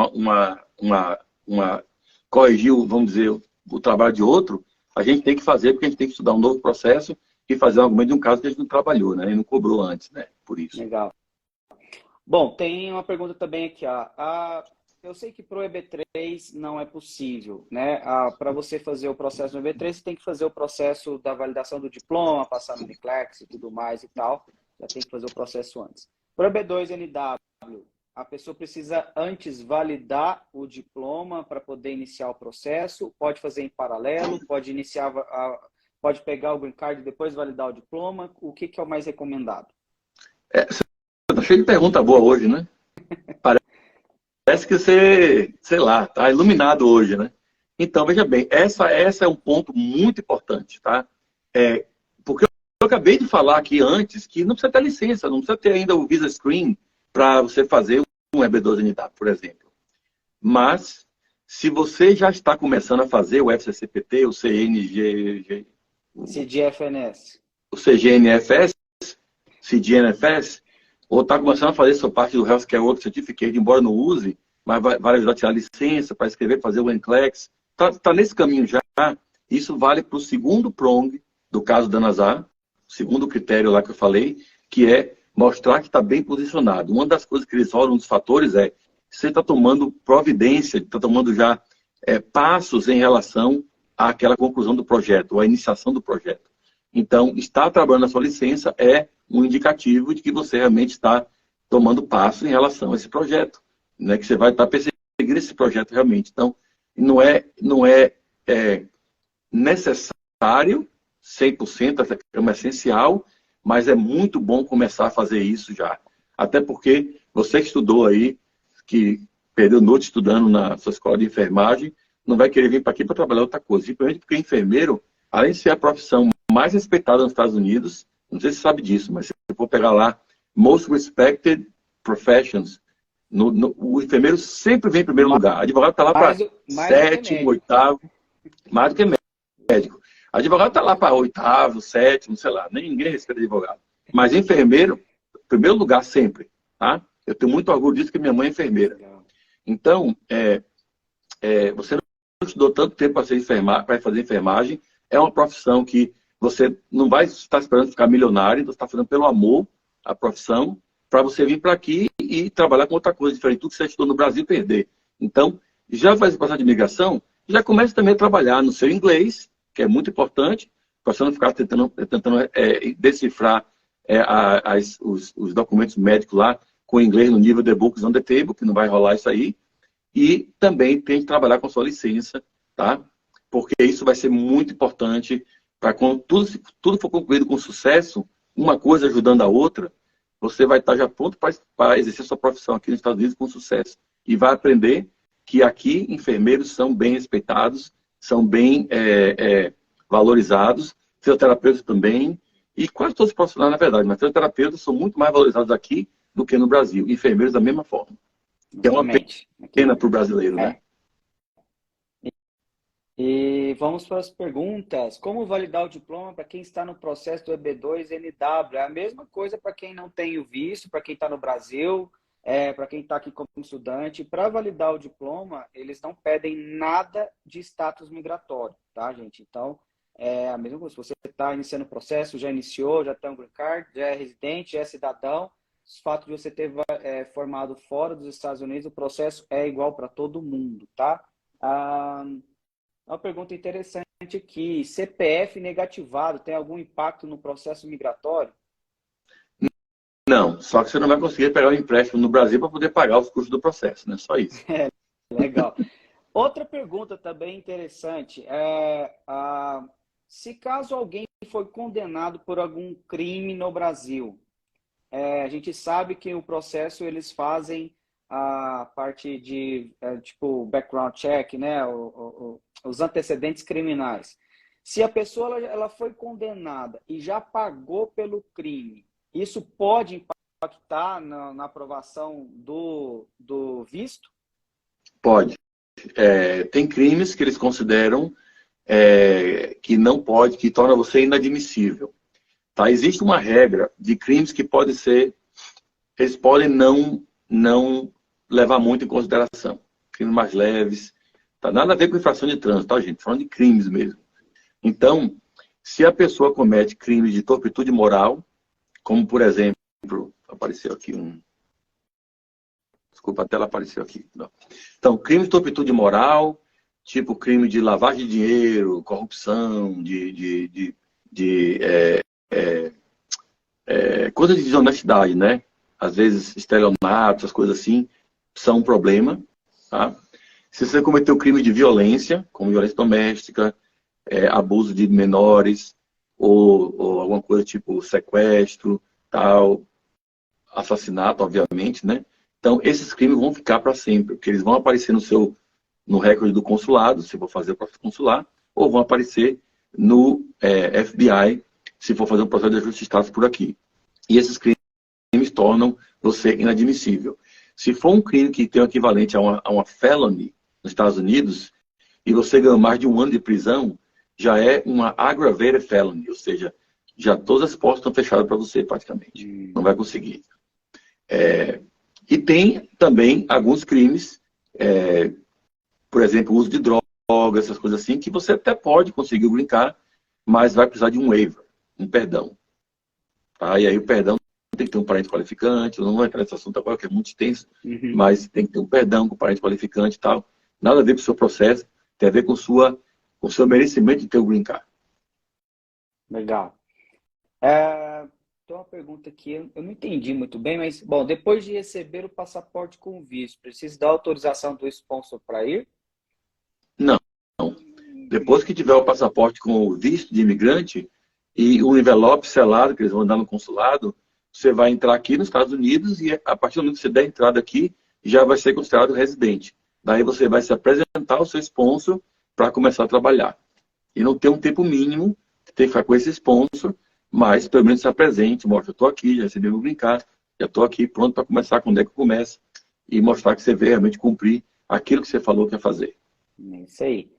corrigir, vamos dizer, o trabalho de outro, a gente tem que fazer, porque a gente tem que estudar um novo processo e fazer um argumento de um caso que a gente não trabalhou, né? E não cobrou antes, né? Por isso. Legal. Bom, tem uma pergunta também aqui, ó. Eu sei que para o EB3 não é possível, né? Para você fazer o processo no EB3, você tem que fazer o processo da validação do diploma, passar no NCLEX e tudo mais e tal. Já tem que fazer o processo antes. Para o EB2-NW, a pessoa precisa antes validar o diploma para poder iniciar o processo, pode fazer em paralelo, pode iniciar, pode pegar o Green Card e depois validar o diploma. O que é o mais recomendado? Você tá cheio de pergunta boa hoje, né? Parece que você, sei lá, tá iluminado hoje, né? Então, veja bem, essa é um ponto muito importante, tá? Porque eu acabei de falar aqui antes que não precisa ter licença, não precisa ter ainda o Visa Screen para você fazer um EB2NW, por exemplo. Mas, se você já está começando a fazer o FCCPT, o CGFNS. O CGNFS, CGNFS, ou está começando a fazer sua parte do Healthcare Work Certificate, embora não use, mas vai ajudar a tirar licença para escrever, fazer o NCLEX. Está nesse caminho já. Isso vale para o segundo prong do caso da Nazar, o segundo critério lá que eu falei, que é mostrar que está bem posicionado. Uma das coisas que eles olham, um dos fatores é se você está tomando providência, está tomando já passos em relação àquela conclusão do projeto, ou à iniciação do projeto. Então, estar trabalhando a sua licença é um indicativo de que você realmente está tomando passo em relação a esse projeto, né? Que você vai estar perseguindo esse projeto realmente. Então, não é necessário 100%, é uma essencial, mas é muito bom começar a fazer isso já. Até porque você que estudou aí, que perdeu noite estudando na sua escola de enfermagem, não vai querer vir para aqui para trabalhar outra coisa. Simplesmente porque enfermeiro, além de ser a profissão mais respeitada nos Estados Unidos, não sei se você sabe disso, mas se eu for pegar lá, Most Respected Professions, o enfermeiro sempre vem em primeiro lugar. O advogado está lá para sétimo, oitavo, mais do que médico. O advogado está lá para oitavo, sétimo, sei lá, nem ninguém respeita advogado. Mas enfermeiro, primeiro lugar sempre, tá? Eu tenho muito orgulho disso, que minha mãe é enfermeira. Então, você não estudou tanto tempo para fazer enfermagem, é uma profissão que você não vai estar esperando ficar milionário, você está fazendo pelo amor à profissão, para você vir para aqui e trabalhar com outra coisa diferente, tudo que você estudou no Brasil perder. Então, já vai se passar de imigração, já comece também a trabalhar no seu inglês, que é muito importante, para você não ficar tentando decifrar os documentos médicos lá com inglês no nível The Books on the Table, que não vai rolar isso aí. E também tem que trabalhar com a sua licença, tá? Porque isso vai ser muito importante para quando tudo for concluído com sucesso, uma coisa ajudando a outra, você vai estar já pronto para exercer sua profissão aqui nos Estados Unidos com sucesso. E vai aprender que aqui enfermeiros são bem respeitados, são bem valorizados, fisioterapeutas também, e quase todos os profissionais, na verdade, mas fisioterapeutas são muito mais valorizados aqui do que no Brasil. Enfermeiros da mesma forma. Que é uma pena para o brasileiro, né? E vamos para as perguntas. Como validar o diploma para quem está no processo do EB2-NW? É a mesma coisa para quem não tem o visto, para quem está no Brasil, para quem está aqui como estudante. Para validar o diploma, eles não pedem nada de status migratório, tá, gente? Então, é a mesma coisa. Se você está iniciando o processo, já iniciou, já tem um green card, já é residente, já é cidadão, o fato de você ter formado fora dos Estados Unidos, o processo é igual para todo mundo, tá? Uma pergunta interessante aqui. CPF negativado tem algum impacto no processo migratório? Não, só que você não vai conseguir pegar um empréstimo no Brasil para poder pagar os custos do processo, né? Só isso. Legal. Outra pergunta também interessante. Se caso alguém foi condenado por algum crime no Brasil, a gente sabe que o processo eles fazem a parte de tipo background check, né? Os antecedentes criminais. Se a pessoa ela foi condenada e já pagou pelo crime, isso pode impactar na aprovação do visto? Pode. Tem crimes que eles consideram que não pode, que torna você inadmissível. Tá? Existe uma regra de crimes que eles podem não levar muito em consideração. Crimes mais leves. Tá? Nada a ver com infração de trânsito, tá, gente? Falando de crimes mesmo. Então, Se a pessoa comete crime de torpitude moral, como, por exemplo, apareceu aqui um... Desculpa, a tela apareceu aqui. Não. Então, crime de torpitude moral, tipo crime de lavagem de dinheiro, corrupção, coisa de desonestidade, né? Às vezes, estelionato, essas coisas assim, são um problema, tá? Se você cometeu crime de violência, como violência doméstica, abuso de menores, ou alguma coisa tipo sequestro, tal, assassinato, obviamente, né? Então, esses crimes vão ficar para sempre, porque eles vão aparecer no recorde do consulado, se for fazer o processo consular, ou vão aparecer no FBI, se for fazer um processo de ajuste de status por aqui. E esses crimes tornam você inadmissível. Se for um crime que tem o equivalente a uma felony nos Estados Unidos, e você ganha mais de 1 ano de prisão, já é uma aggravated felony, ou seja, já todas as portas estão fechadas para você, praticamente. Não vai conseguir. E tem também alguns crimes, por exemplo, o uso de drogas, essas coisas assim, que você até pode conseguir o green card, mas vai precisar de um waiver, um perdão. Tá? E aí o perdão tem que ter um parente qualificante, eu não vou entrar nesse assunto agora, que é muito extenso, mas tem que ter um perdão com o parente qualificante e tal. Nada a ver com o seu processo, tem a ver com o seu merecimento de ter o green card. Legal. Tem uma pergunta aqui, eu não entendi muito bem, mas, bom, depois de receber o passaporte com visto, precisa dar autorização do sponsor para ir? Não. Depois que tiver o passaporte com o visto de imigrante e o envelope selado que eles vão dar no consulado, você vai entrar aqui nos Estados Unidos e a partir do momento que você der entrada aqui, já vai ser considerado residente. Daí você vai se apresentar ao seu sponsor para começar a trabalhar. E não tem um tempo mínimo, tem que ficar com esse sponsor, mas pelo menos se apresente, mostra, eu estou aqui, já recebi meu green card, já estou aqui pronto para começar, quando é que começa, e mostrar que você veio realmente cumprir aquilo que você falou que ia fazer. É isso aí.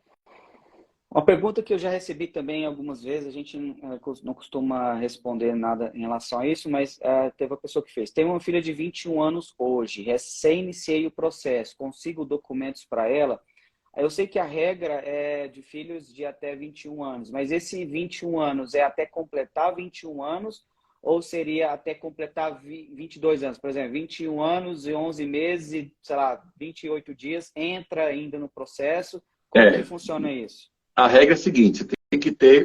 Uma pergunta que eu já recebi também algumas vezes, a gente não costuma responder nada em relação a isso, mas teve uma pessoa que fez. Tenho uma filha de 21 anos hoje, recém-iniciei o processo, consigo documentos para ela? Eu sei que a regra é de filhos de até 21 anos, mas esse 21 anos é até completar 21 anos ou seria até completar 22 anos? Por exemplo, 21 anos e 11 meses e, sei lá, 28 dias, entra ainda no processo? Como que funciona isso? A regra é a seguinte,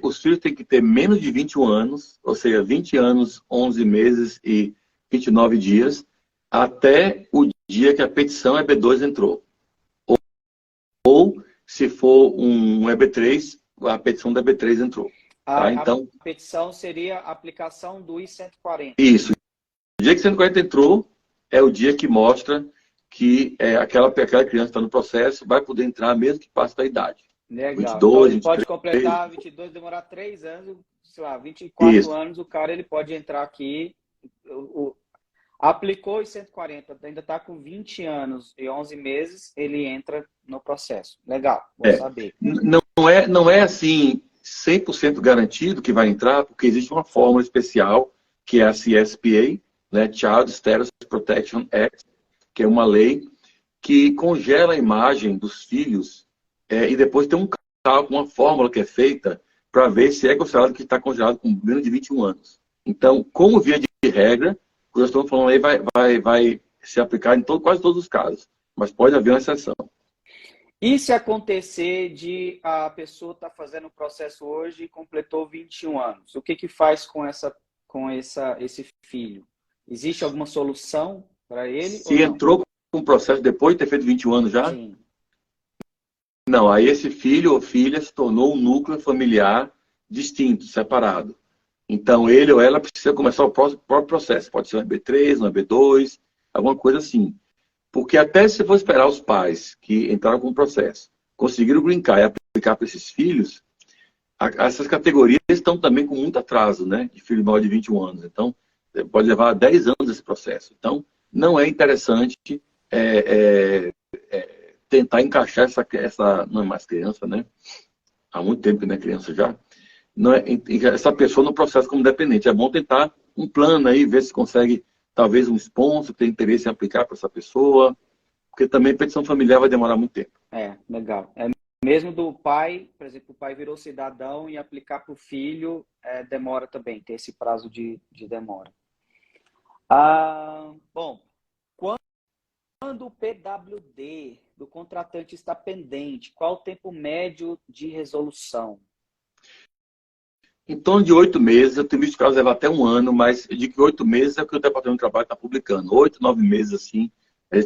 os filhos têm que ter menos de 21 anos, ou seja, 20 anos, 11 meses e 29 dias, até o dia que a petição EB2 entrou. Ou, se for um EB3, a petição da EB3 entrou. Tá? Então, a petição seria a aplicação do I-140. Isso. O dia que o 140 entrou, é o dia que mostra que aquela criança está no processo, vai poder entrar mesmo que passe da idade. Legal. 22, então, ele 23, pode completar 22, demorar 3 anos, sei lá, 24 Isso. anos, o cara ele pode entrar aqui, aplicou os 140, ainda está com 20 anos e 11 meses, ele entra no processo. Legal, vou saber. Não é assim 100% garantido que vai entrar, porque existe uma fórmula especial, que é a CSPA, né, Child Status Protection Act, que é uma lei que congela a imagem dos filhos e depois tem um cálculo, uma fórmula que é feita para ver se é considerado que está congelado com menos de 21 anos. Então, como via de regra, o que nós estamos falando aí vai se aplicar em quase todos os casos, mas pode haver uma exceção. E se acontecer de a pessoa estar fazendo o processo hoje e completou 21 anos, o que faz com esse filho? Existe alguma solução para ele? Se entrou com o processo depois de ter feito 21 anos já? Sim. Não, aí esse filho ou filha se tornou um núcleo familiar distinto, separado. Então ele ou ela precisa começar o próprio processo. Pode ser um EB3, um EB2, alguma coisa assim. Porque até se for esperar os pais que entraram com o processo, conseguiram o green card e aplicar para esses filhos, essas categorias estão também com muito atraso, né? De filho maior de 21 anos. Então, pode levar 10 anos esse processo. Então, não é interessante tentar encaixar essa... Não é mais criança, né? Há muito tempo que não é criança já. Não é, essa pessoa no processo como dependente. É bom tentar um plano aí, ver se consegue, talvez, um sponsor que tem interesse em aplicar para essa pessoa. Porque também petição familiar vai demorar muito tempo. Legal. É mesmo do pai, por exemplo, o pai virou cidadão e aplicar para o filho, demora também, tem esse prazo de demora. Bom, quando o PWD do contratante está pendente, qual o tempo médio de resolução? Em torno de 8 meses, eu tenho visto casos levar até um ano, mas eu digo que 8 meses é o que o Departamento do Trabalho está publicando. 8, 9 meses, assim,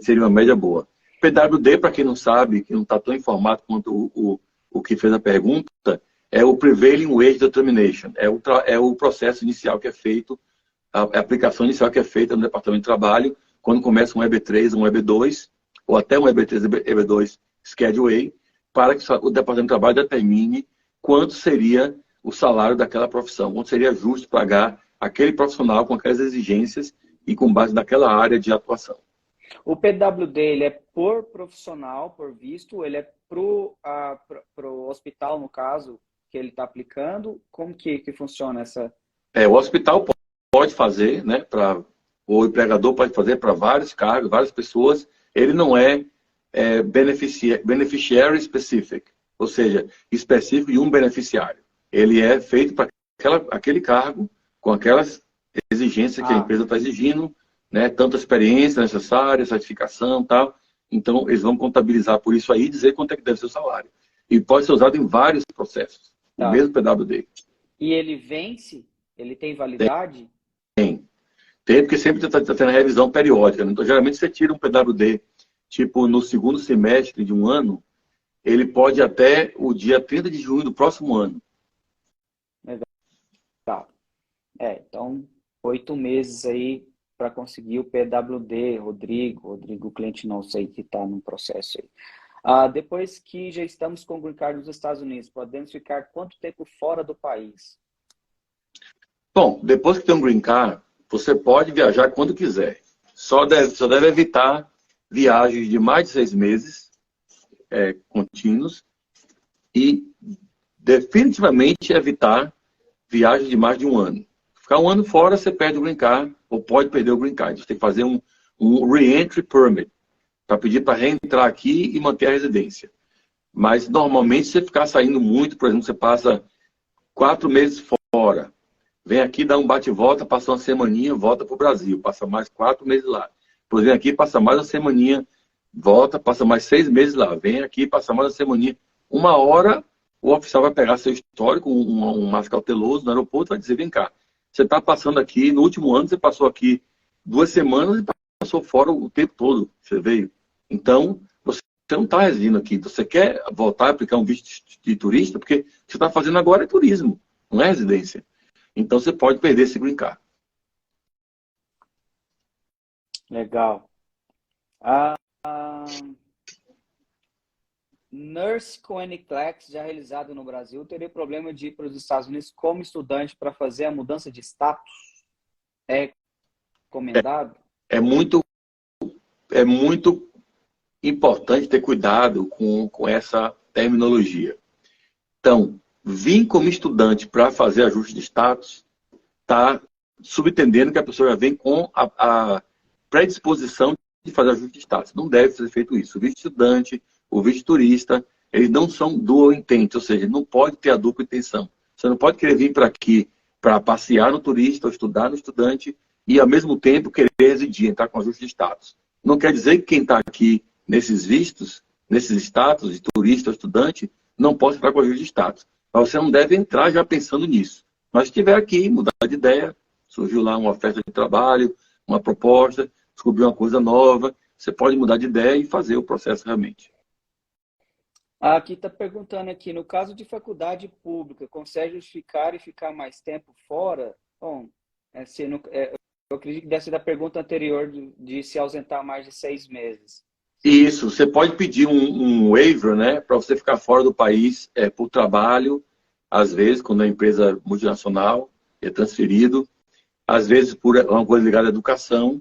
seria uma média boa. PWD, para quem não sabe, que não está tão informado quanto o que fez a pergunta, é o Prevailing Wage Determination. É o processo inicial que é feito, a aplicação inicial que é feita no Departamento de Trabalho, quando começa um EB3, um EB2, ou até um EB3, EB2 Schedule A, para que o Departamento de Trabalho determine quanto seria o salário daquela profissão, quanto seria justo pagar aquele profissional com aquelas exigências e com base naquela área de atuação. O PWD, ele é por profissional, por visto, ele é pro hospital, no caso, que ele está aplicando? Como que funciona essa? O hospital pode fazer, né, o empregador pode fazer para vários cargos, várias pessoas. Ele não é, beneficiary specific, ou seja, específico de um beneficiário. Ele é feito para aquele cargo, com aquelas exigências que a empresa está exigindo, né, tanta experiência necessária, certificação e tal. Então, eles vão contabilizar por isso aí e dizer quanto é que deve ser o salário. E pode ser usado em vários processos, o mesmo PWD. E ele vence? Ele tem validade? Tem, porque sempre está tendo revisão periódica. Né? Então, geralmente, você tira um PWD, tipo, no segundo semestre de um ano, ele pode até o dia 30 de junho do próximo ano. Legal. Então, 8 meses aí para conseguir o PWD, Rodrigo, cliente não sei que está no processo aí. Depois que já estamos com o Green Card nos Estados Unidos, podemos ficar quanto tempo fora do país? Bom, depois que tem um Green Card, você pode viajar quando quiser. Só deve evitar viagens de mais de 6 meses contínuos e definitivamente evitar viagens de mais de um ano. Ficar um ano fora, você perde o Green Card ou pode perder o Green Card. Você tem que fazer um Re-Entry Permit para pedir para reentrar aqui e manter a residência. Mas, normalmente, se você ficar saindo muito, por exemplo, você passa 4 meses fora, vem aqui, dá um bate-volta, passa uma semaninha, volta para o Brasil, passa mais 4 meses lá. Depois vem aqui, passa mais uma semaninha, volta, passa mais 6 meses lá. Vem aqui, passa mais uma semaninha. Uma hora, o oficial vai pegar seu histórico, um mais cauteloso no aeroporto, vai dizer, vem cá, você está passando aqui, no último ano, você passou aqui 2 semanas e passou fora o tempo todo que você veio. Então, você não está residindo aqui. Você quer voltar a aplicar um visto de turista, porque o que você está fazendo agora é turismo, não é residência. Então, você pode perder esse Green Card. Legal. Nurse com NCLEX já realizado no Brasil teria problema de ir para os Estados Unidos como estudante para fazer a mudança de status? É recomendado? É muito importante ter cuidado com essa terminologia. Então, vir como estudante para fazer ajuste de status está subentendendo que a pessoa já vem com a predisposição de fazer ajuste de status. Não deve ser feito isso. O visto estudante, o visto turista, eles não são dual intent, ou seja, não pode ter a dupla intenção. Você não pode querer vir para aqui para passear no turista ou estudar no estudante e, ao mesmo tempo, querer residir, entrar com ajuste de status. Não quer dizer que quem está aqui nesses vistos, nesses status de turista ou estudante, não pode entrar com ajuste de status. Mas você não deve entrar já pensando nisso. Mas se estiver aqui, mudar de ideia, surgiu lá uma oferta de trabalho, uma proposta, descobriu uma coisa nova, você pode mudar de ideia e fazer o processo realmente. Aqui está perguntando aqui, no caso de faculdade pública, consegue justificar e ficar mais tempo fora? Bom, eu acredito que deve ser da pergunta anterior de se ausentar mais de 6 meses. Isso, você pode pedir um waiver, né, para você ficar fora do país por trabalho, às vezes, quando a empresa multinacional é transferido, às vezes por uma coisa ligada à educação,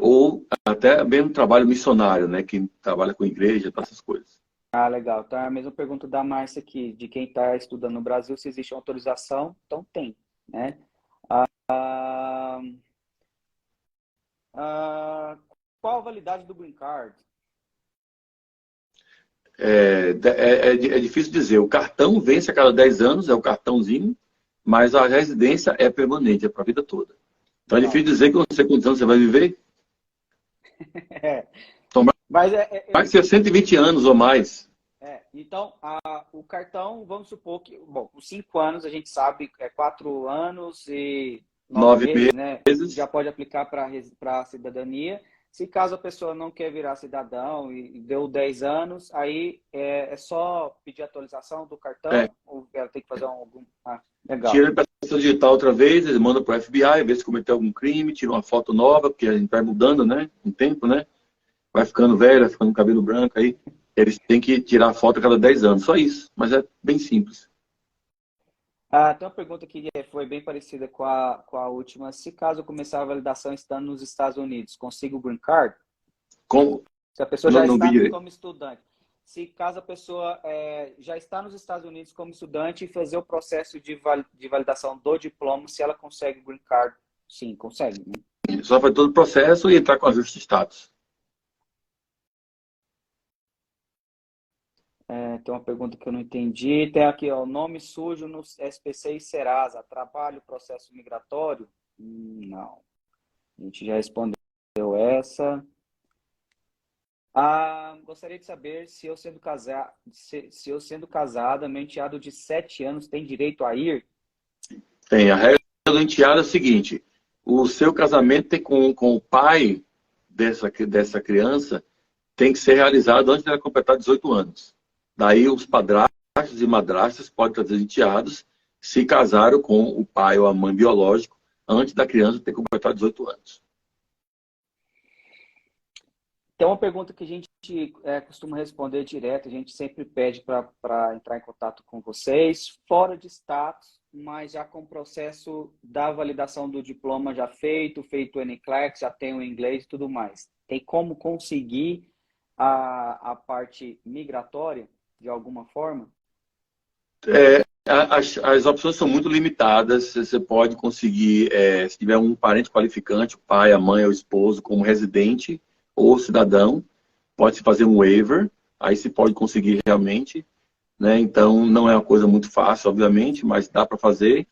ou até mesmo trabalho missionário, né, que trabalha com igreja, essas coisas. Legal. Então, é a mesma pergunta da Márcia aqui, de quem está estudando no Brasil, se existe uma autorização, então tem, né? Qual a validade do Green Card? É difícil dizer. O cartão vence a cada 10 anos, é o cartãozinho, mas a residência é permanente, é para a vida toda. Então é difícil dizer que eu não sei quantos anos você vai viver. É. Então, Mas vai ser 120 anos ou mais. Então, o cartão, vamos supor que, bom, com 5 anos a gente sabe que é 4 anos e 9 meses, né? Já pode aplicar para a cidadania. Se caso a pessoa não quer virar cidadão e deu 10 anos, aí é só pedir atualização do cartão ou ela tem que fazer algum... legal. Tira a impressão digital outra vez, eles mandam para o FBI, vê se cometeu algum crime, tira uma foto nova, porque a gente vai mudando, né? Com o tempo, né? Vai ficando velho, vai ficando cabelo branco aí. Eles têm que tirar a foto a cada 10 anos, só isso. Mas é bem simples. Tem uma pergunta que foi bem parecida com a última. Se caso eu começar a validação estando nos Estados Unidos, consigo o Green Card? Como? Se a pessoa já está como estudante. Se caso a pessoa já está nos Estados Unidos como estudante e fazer o processo de validação do diploma, se ela consegue o Green Card, sim, consegue. Né? Só fazer todo o processo e entrar com ajuste de status. Tem uma pergunta que eu não entendi. Tem aqui, ó, nome sujo no SPC e Serasa. Trabalho, processo migratório? Não. A gente já respondeu essa. Gostaria de saber se eu sendo casada, meu enteado de 7 anos tem direito a ir? Tem. A regra do enteado é a seguinte. O seu casamento tem com o pai dessa criança tem que ser realizado antes dela completar 18 anos. Daí os padrastos e madrastas podem trazer enteados se casaram com o pai ou a mãe biológico antes da criança ter completado 18 anos. Tem uma pergunta que a gente costuma responder direto, a gente sempre pede para entrar em contato com vocês, fora de status, mas já com o processo da validação do diploma já feito o NCLEX, já tem o inglês e tudo mais. Tem como conseguir a parte migratória? De alguma forma? As opções são muito limitadas. Você pode conseguir, se tiver um parente qualificante, o pai, a mãe ou o esposo, como residente ou cidadão, pode-se fazer um waiver, aí se pode conseguir realmente. Né? Então, não é uma coisa muito fácil, obviamente, mas dá para fazer.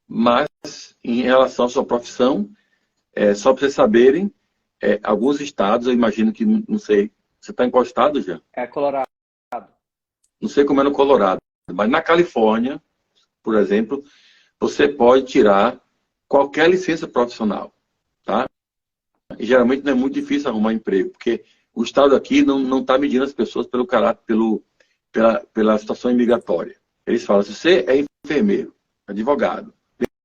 Mas, em relação à sua profissão, só para vocês saberem, alguns estados, eu imagino que, não sei, você está em qual estado, já? Colorado. Não sei como é no Colorado, mas na Califórnia, por exemplo, você pode tirar qualquer licença profissional, tá? E geralmente não é muito difícil arrumar emprego, porque o estado aqui não está medindo as pessoas pelo caráter, pela situação imigratória. Eles falam, se você é enfermeiro, advogado,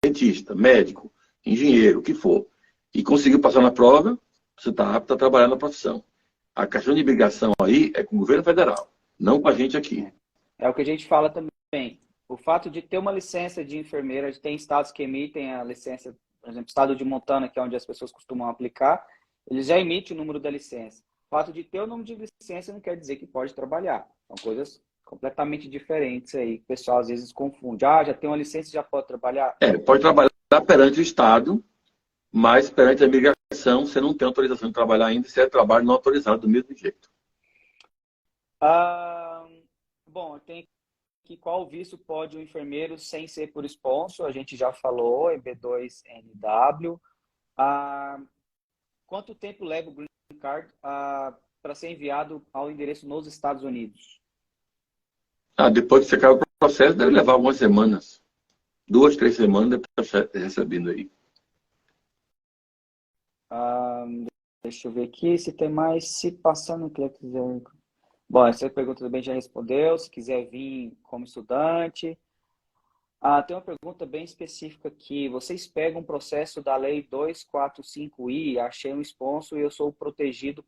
dentista, médico, engenheiro, o que for, e conseguiu passar na prova, você está apto a trabalhar na profissão. A questão de imigração aí é com o governo federal, não com a gente aqui. É o que a gente fala também. O fato de ter uma licença de enfermeira, tem estados que emitem a licença, por exemplo, o estado de Montana, que é onde as pessoas costumam aplicar, eles já emitem o número da licença. O fato de ter o número de licença não quer dizer que pode trabalhar. São coisas completamente diferentes aí. O pessoal às vezes confunde. Já tem uma licença e já pode trabalhar? Pode trabalhar perante o estado, mas perante a imigração, você não tem autorização de trabalhar ainda, se é trabalho não autorizado do mesmo jeito. Bom, tem que qual visto pode o enfermeiro sem ser por sponsor? A gente já falou, EB2NW. Quanto tempo leva o Green Card para ser enviado ao endereço nos Estados Unidos? Depois que você acaba o processo, deve levar algumas semanas. 2, 3 semanas deve estar recebendo aí. Deixa eu ver aqui se tem mais. Se passar no clique. Bom, essa pergunta também já respondeu. Se quiser vir como estudante. Tem uma pergunta bem específica aqui. Vocês pegam um processo da Lei 245I, achei um sponsor e eu sou protegido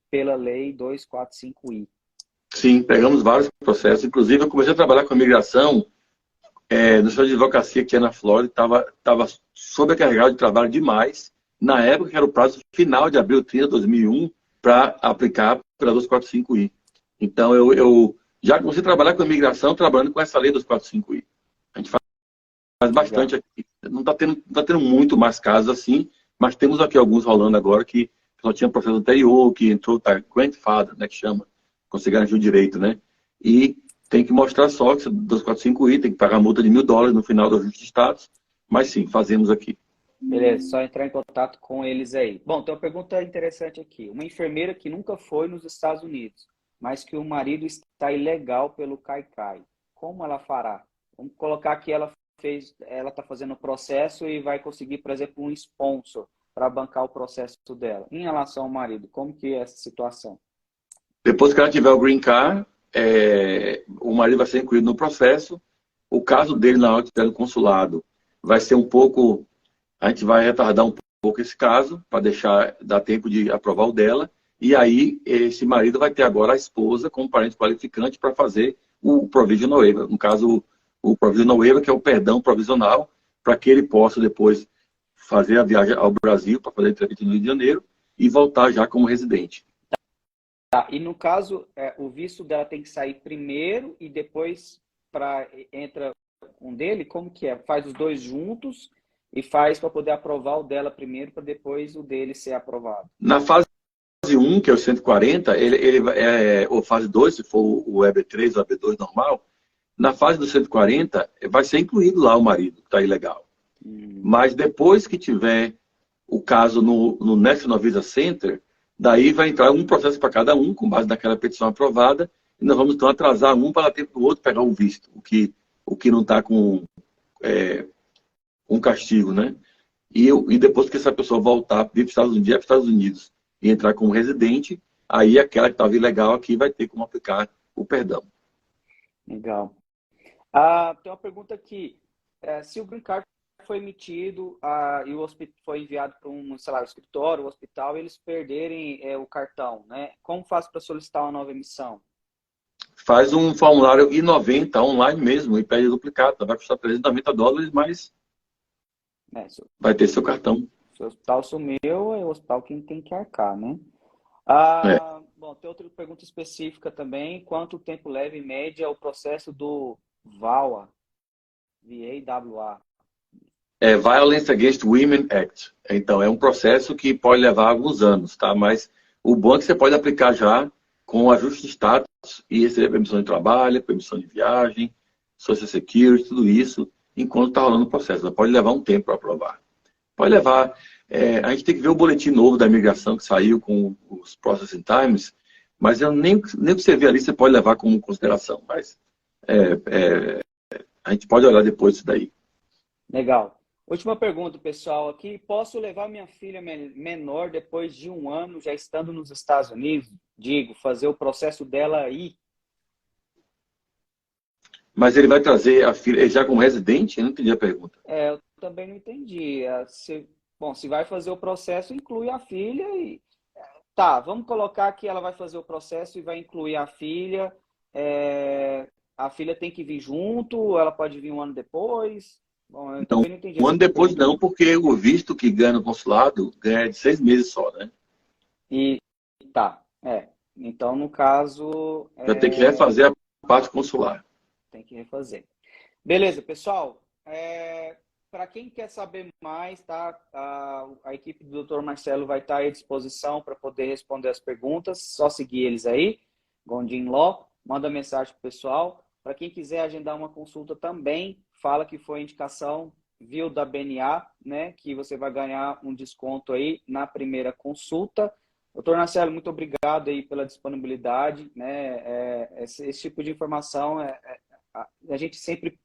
pela Lei 245I. Sim, pegamos vários processos. Inclusive, eu comecei a trabalhar com a migração no centro de advocacia aqui na Flórida. Estava sobrecarregado de trabalho demais. Na época, que era o prazo final de abril 30 de 2001 para aplicar pela 245I. Então, eu já comecei a trabalhar com a imigração, trabalhando com essa lei 245I. A gente faz bastante aqui. Não está tendo muito mais casos assim, mas temos aqui alguns rolando agora que só tinha processo anterior, que entrou, tá, grandfather, né, que chama, conseguir garantir o direito, né? E tem que mostrar só que 245i, tem que pagar multa de $1.000 no final do ajuste de status, mas sim, fazemos aqui. Beleza, só entrar em contato com eles aí. Bom, tem uma pergunta interessante aqui. Uma enfermeira que nunca foi nos Estados Unidos, mas que o marido está ilegal pelo CAICAI. Como ela fará? Vamos colocar que ela está fazendo o processo e vai conseguir, por exemplo, um sponsor para bancar o processo dela. Em relação ao marido, como que é essa situação? Depois que ela tiver o green card, o marido vai ser incluído no processo. O caso dele na hora que estiver no consulado vai ser um pouco... A gente vai retardar um pouco esse caso para dar tempo de aprovar o dela. E aí, esse marido vai ter agora a esposa como parente qualificante para fazer o provisional waiver. No caso, o provisional waiver, que é o perdão provisional, para que ele possa depois fazer a viagem ao Brasil para fazer a entrevista no Rio de Janeiro e voltar já como residente. Tá, e no caso, o visto dela tem que sair primeiro e depois entra um dele? Como que é? Faz os dois juntos e faz para poder aprovar o dela primeiro para depois o dele ser aprovado? Na fase 1, que é o 140, ou fase 2, se for o EB3 ou o EB2 normal, na fase do 140 vai ser incluído lá o marido, que está ilegal. Mas depois que tiver o caso no National Visa Center, daí vai entrar um processo para cada um, com base naquela petição aprovada, e nós vamos então atrasar um para dar tempo do outro pegar o visto, o que não está com um castigo, né? E depois que essa pessoa voltar, vir para os Estados Unidos e entrar como residente, aí aquela que estava ilegal aqui vai ter como aplicar o perdão. Legal. Tem uma pergunta aqui. Se o Green Card foi emitido e o foi enviado para um, sei lá, escritório, o hospital, e eles perderem o cartão, né? Como faço para solicitar uma nova emissão? Faz um formulário I-90 online mesmo e pede duplicado. Vai custar $390, mas vai ter seu cartão. Se o hospital sumiu, é o hospital quem tem que arcar, né? Bom, tem outra pergunta específica também. Quanto tempo leva, em média, o processo do VAWA? VAWA. Violence Against Women Act. Então, é um processo que pode levar alguns anos, tá? Mas o bom é que você pode aplicar já com o ajuste de status e receber permissão de trabalho, permissão de viagem, Social Security, tudo isso, enquanto está rolando o processo. Pode levar um tempo para aprovar. Pode levar... a gente tem que ver o boletim novo da imigração que saiu com os processing times, mas nem que você vê ali você pode levar como consideração. Mas a gente pode olhar depois disso daí. Legal. Última pergunta, pessoal, aqui. Posso levar minha filha menor depois de 1 ano, já estando nos Estados Unidos? Digo, fazer o processo dela aí? Mas ele vai trazer a filha já como residente? Eu não entendi a pergunta. Eu também não entendi. Se vai fazer o processo, inclui a filha e... Tá, vamos colocar que ela vai fazer o processo e vai incluir a filha. A filha tem que vir junto, ou ela pode vir 1 ano depois? Bom, eu também não entendi. 1 ano depois não, porque o visto que ganha no consulado ganha de 6 meses só, né? Tá, Então, no caso... Vai ter que refazer a parte consular. Tem que refazer. Beleza, pessoal. Para quem quer saber mais, tá? A equipe do Dr. Marcelo vai estar à disposição para poder responder as perguntas. Só seguir eles aí. Gondim Law. Manda mensagem pro pessoal. Para quem quiser agendar uma consulta também, fala que foi indicação, viu, da BNA, né? Que você vai ganhar um desconto aí na primeira consulta. Doutor Marcelo, muito obrigado aí pela disponibilidade, né? Esse tipo de informação a gente sempre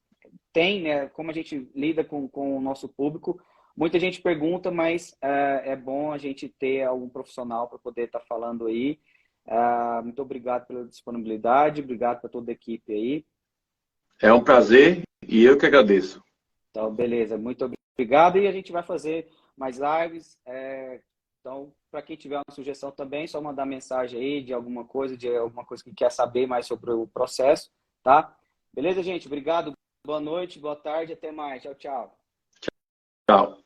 tem, né? Como a gente lida com o nosso público, muita gente pergunta, mas é bom a gente ter algum profissional para poder estar falando aí. Muito obrigado pela disponibilidade, obrigado para toda a equipe aí. É um prazer e eu que agradeço. Então, beleza, muito obrigado e a gente vai fazer mais lives. Então, para quem tiver uma sugestão também, só mandar mensagem aí de alguma coisa que quer saber mais sobre o processo, tá? Beleza, gente? Obrigado, boa noite, boa tarde, até mais. Tchau, tchau. Tchau.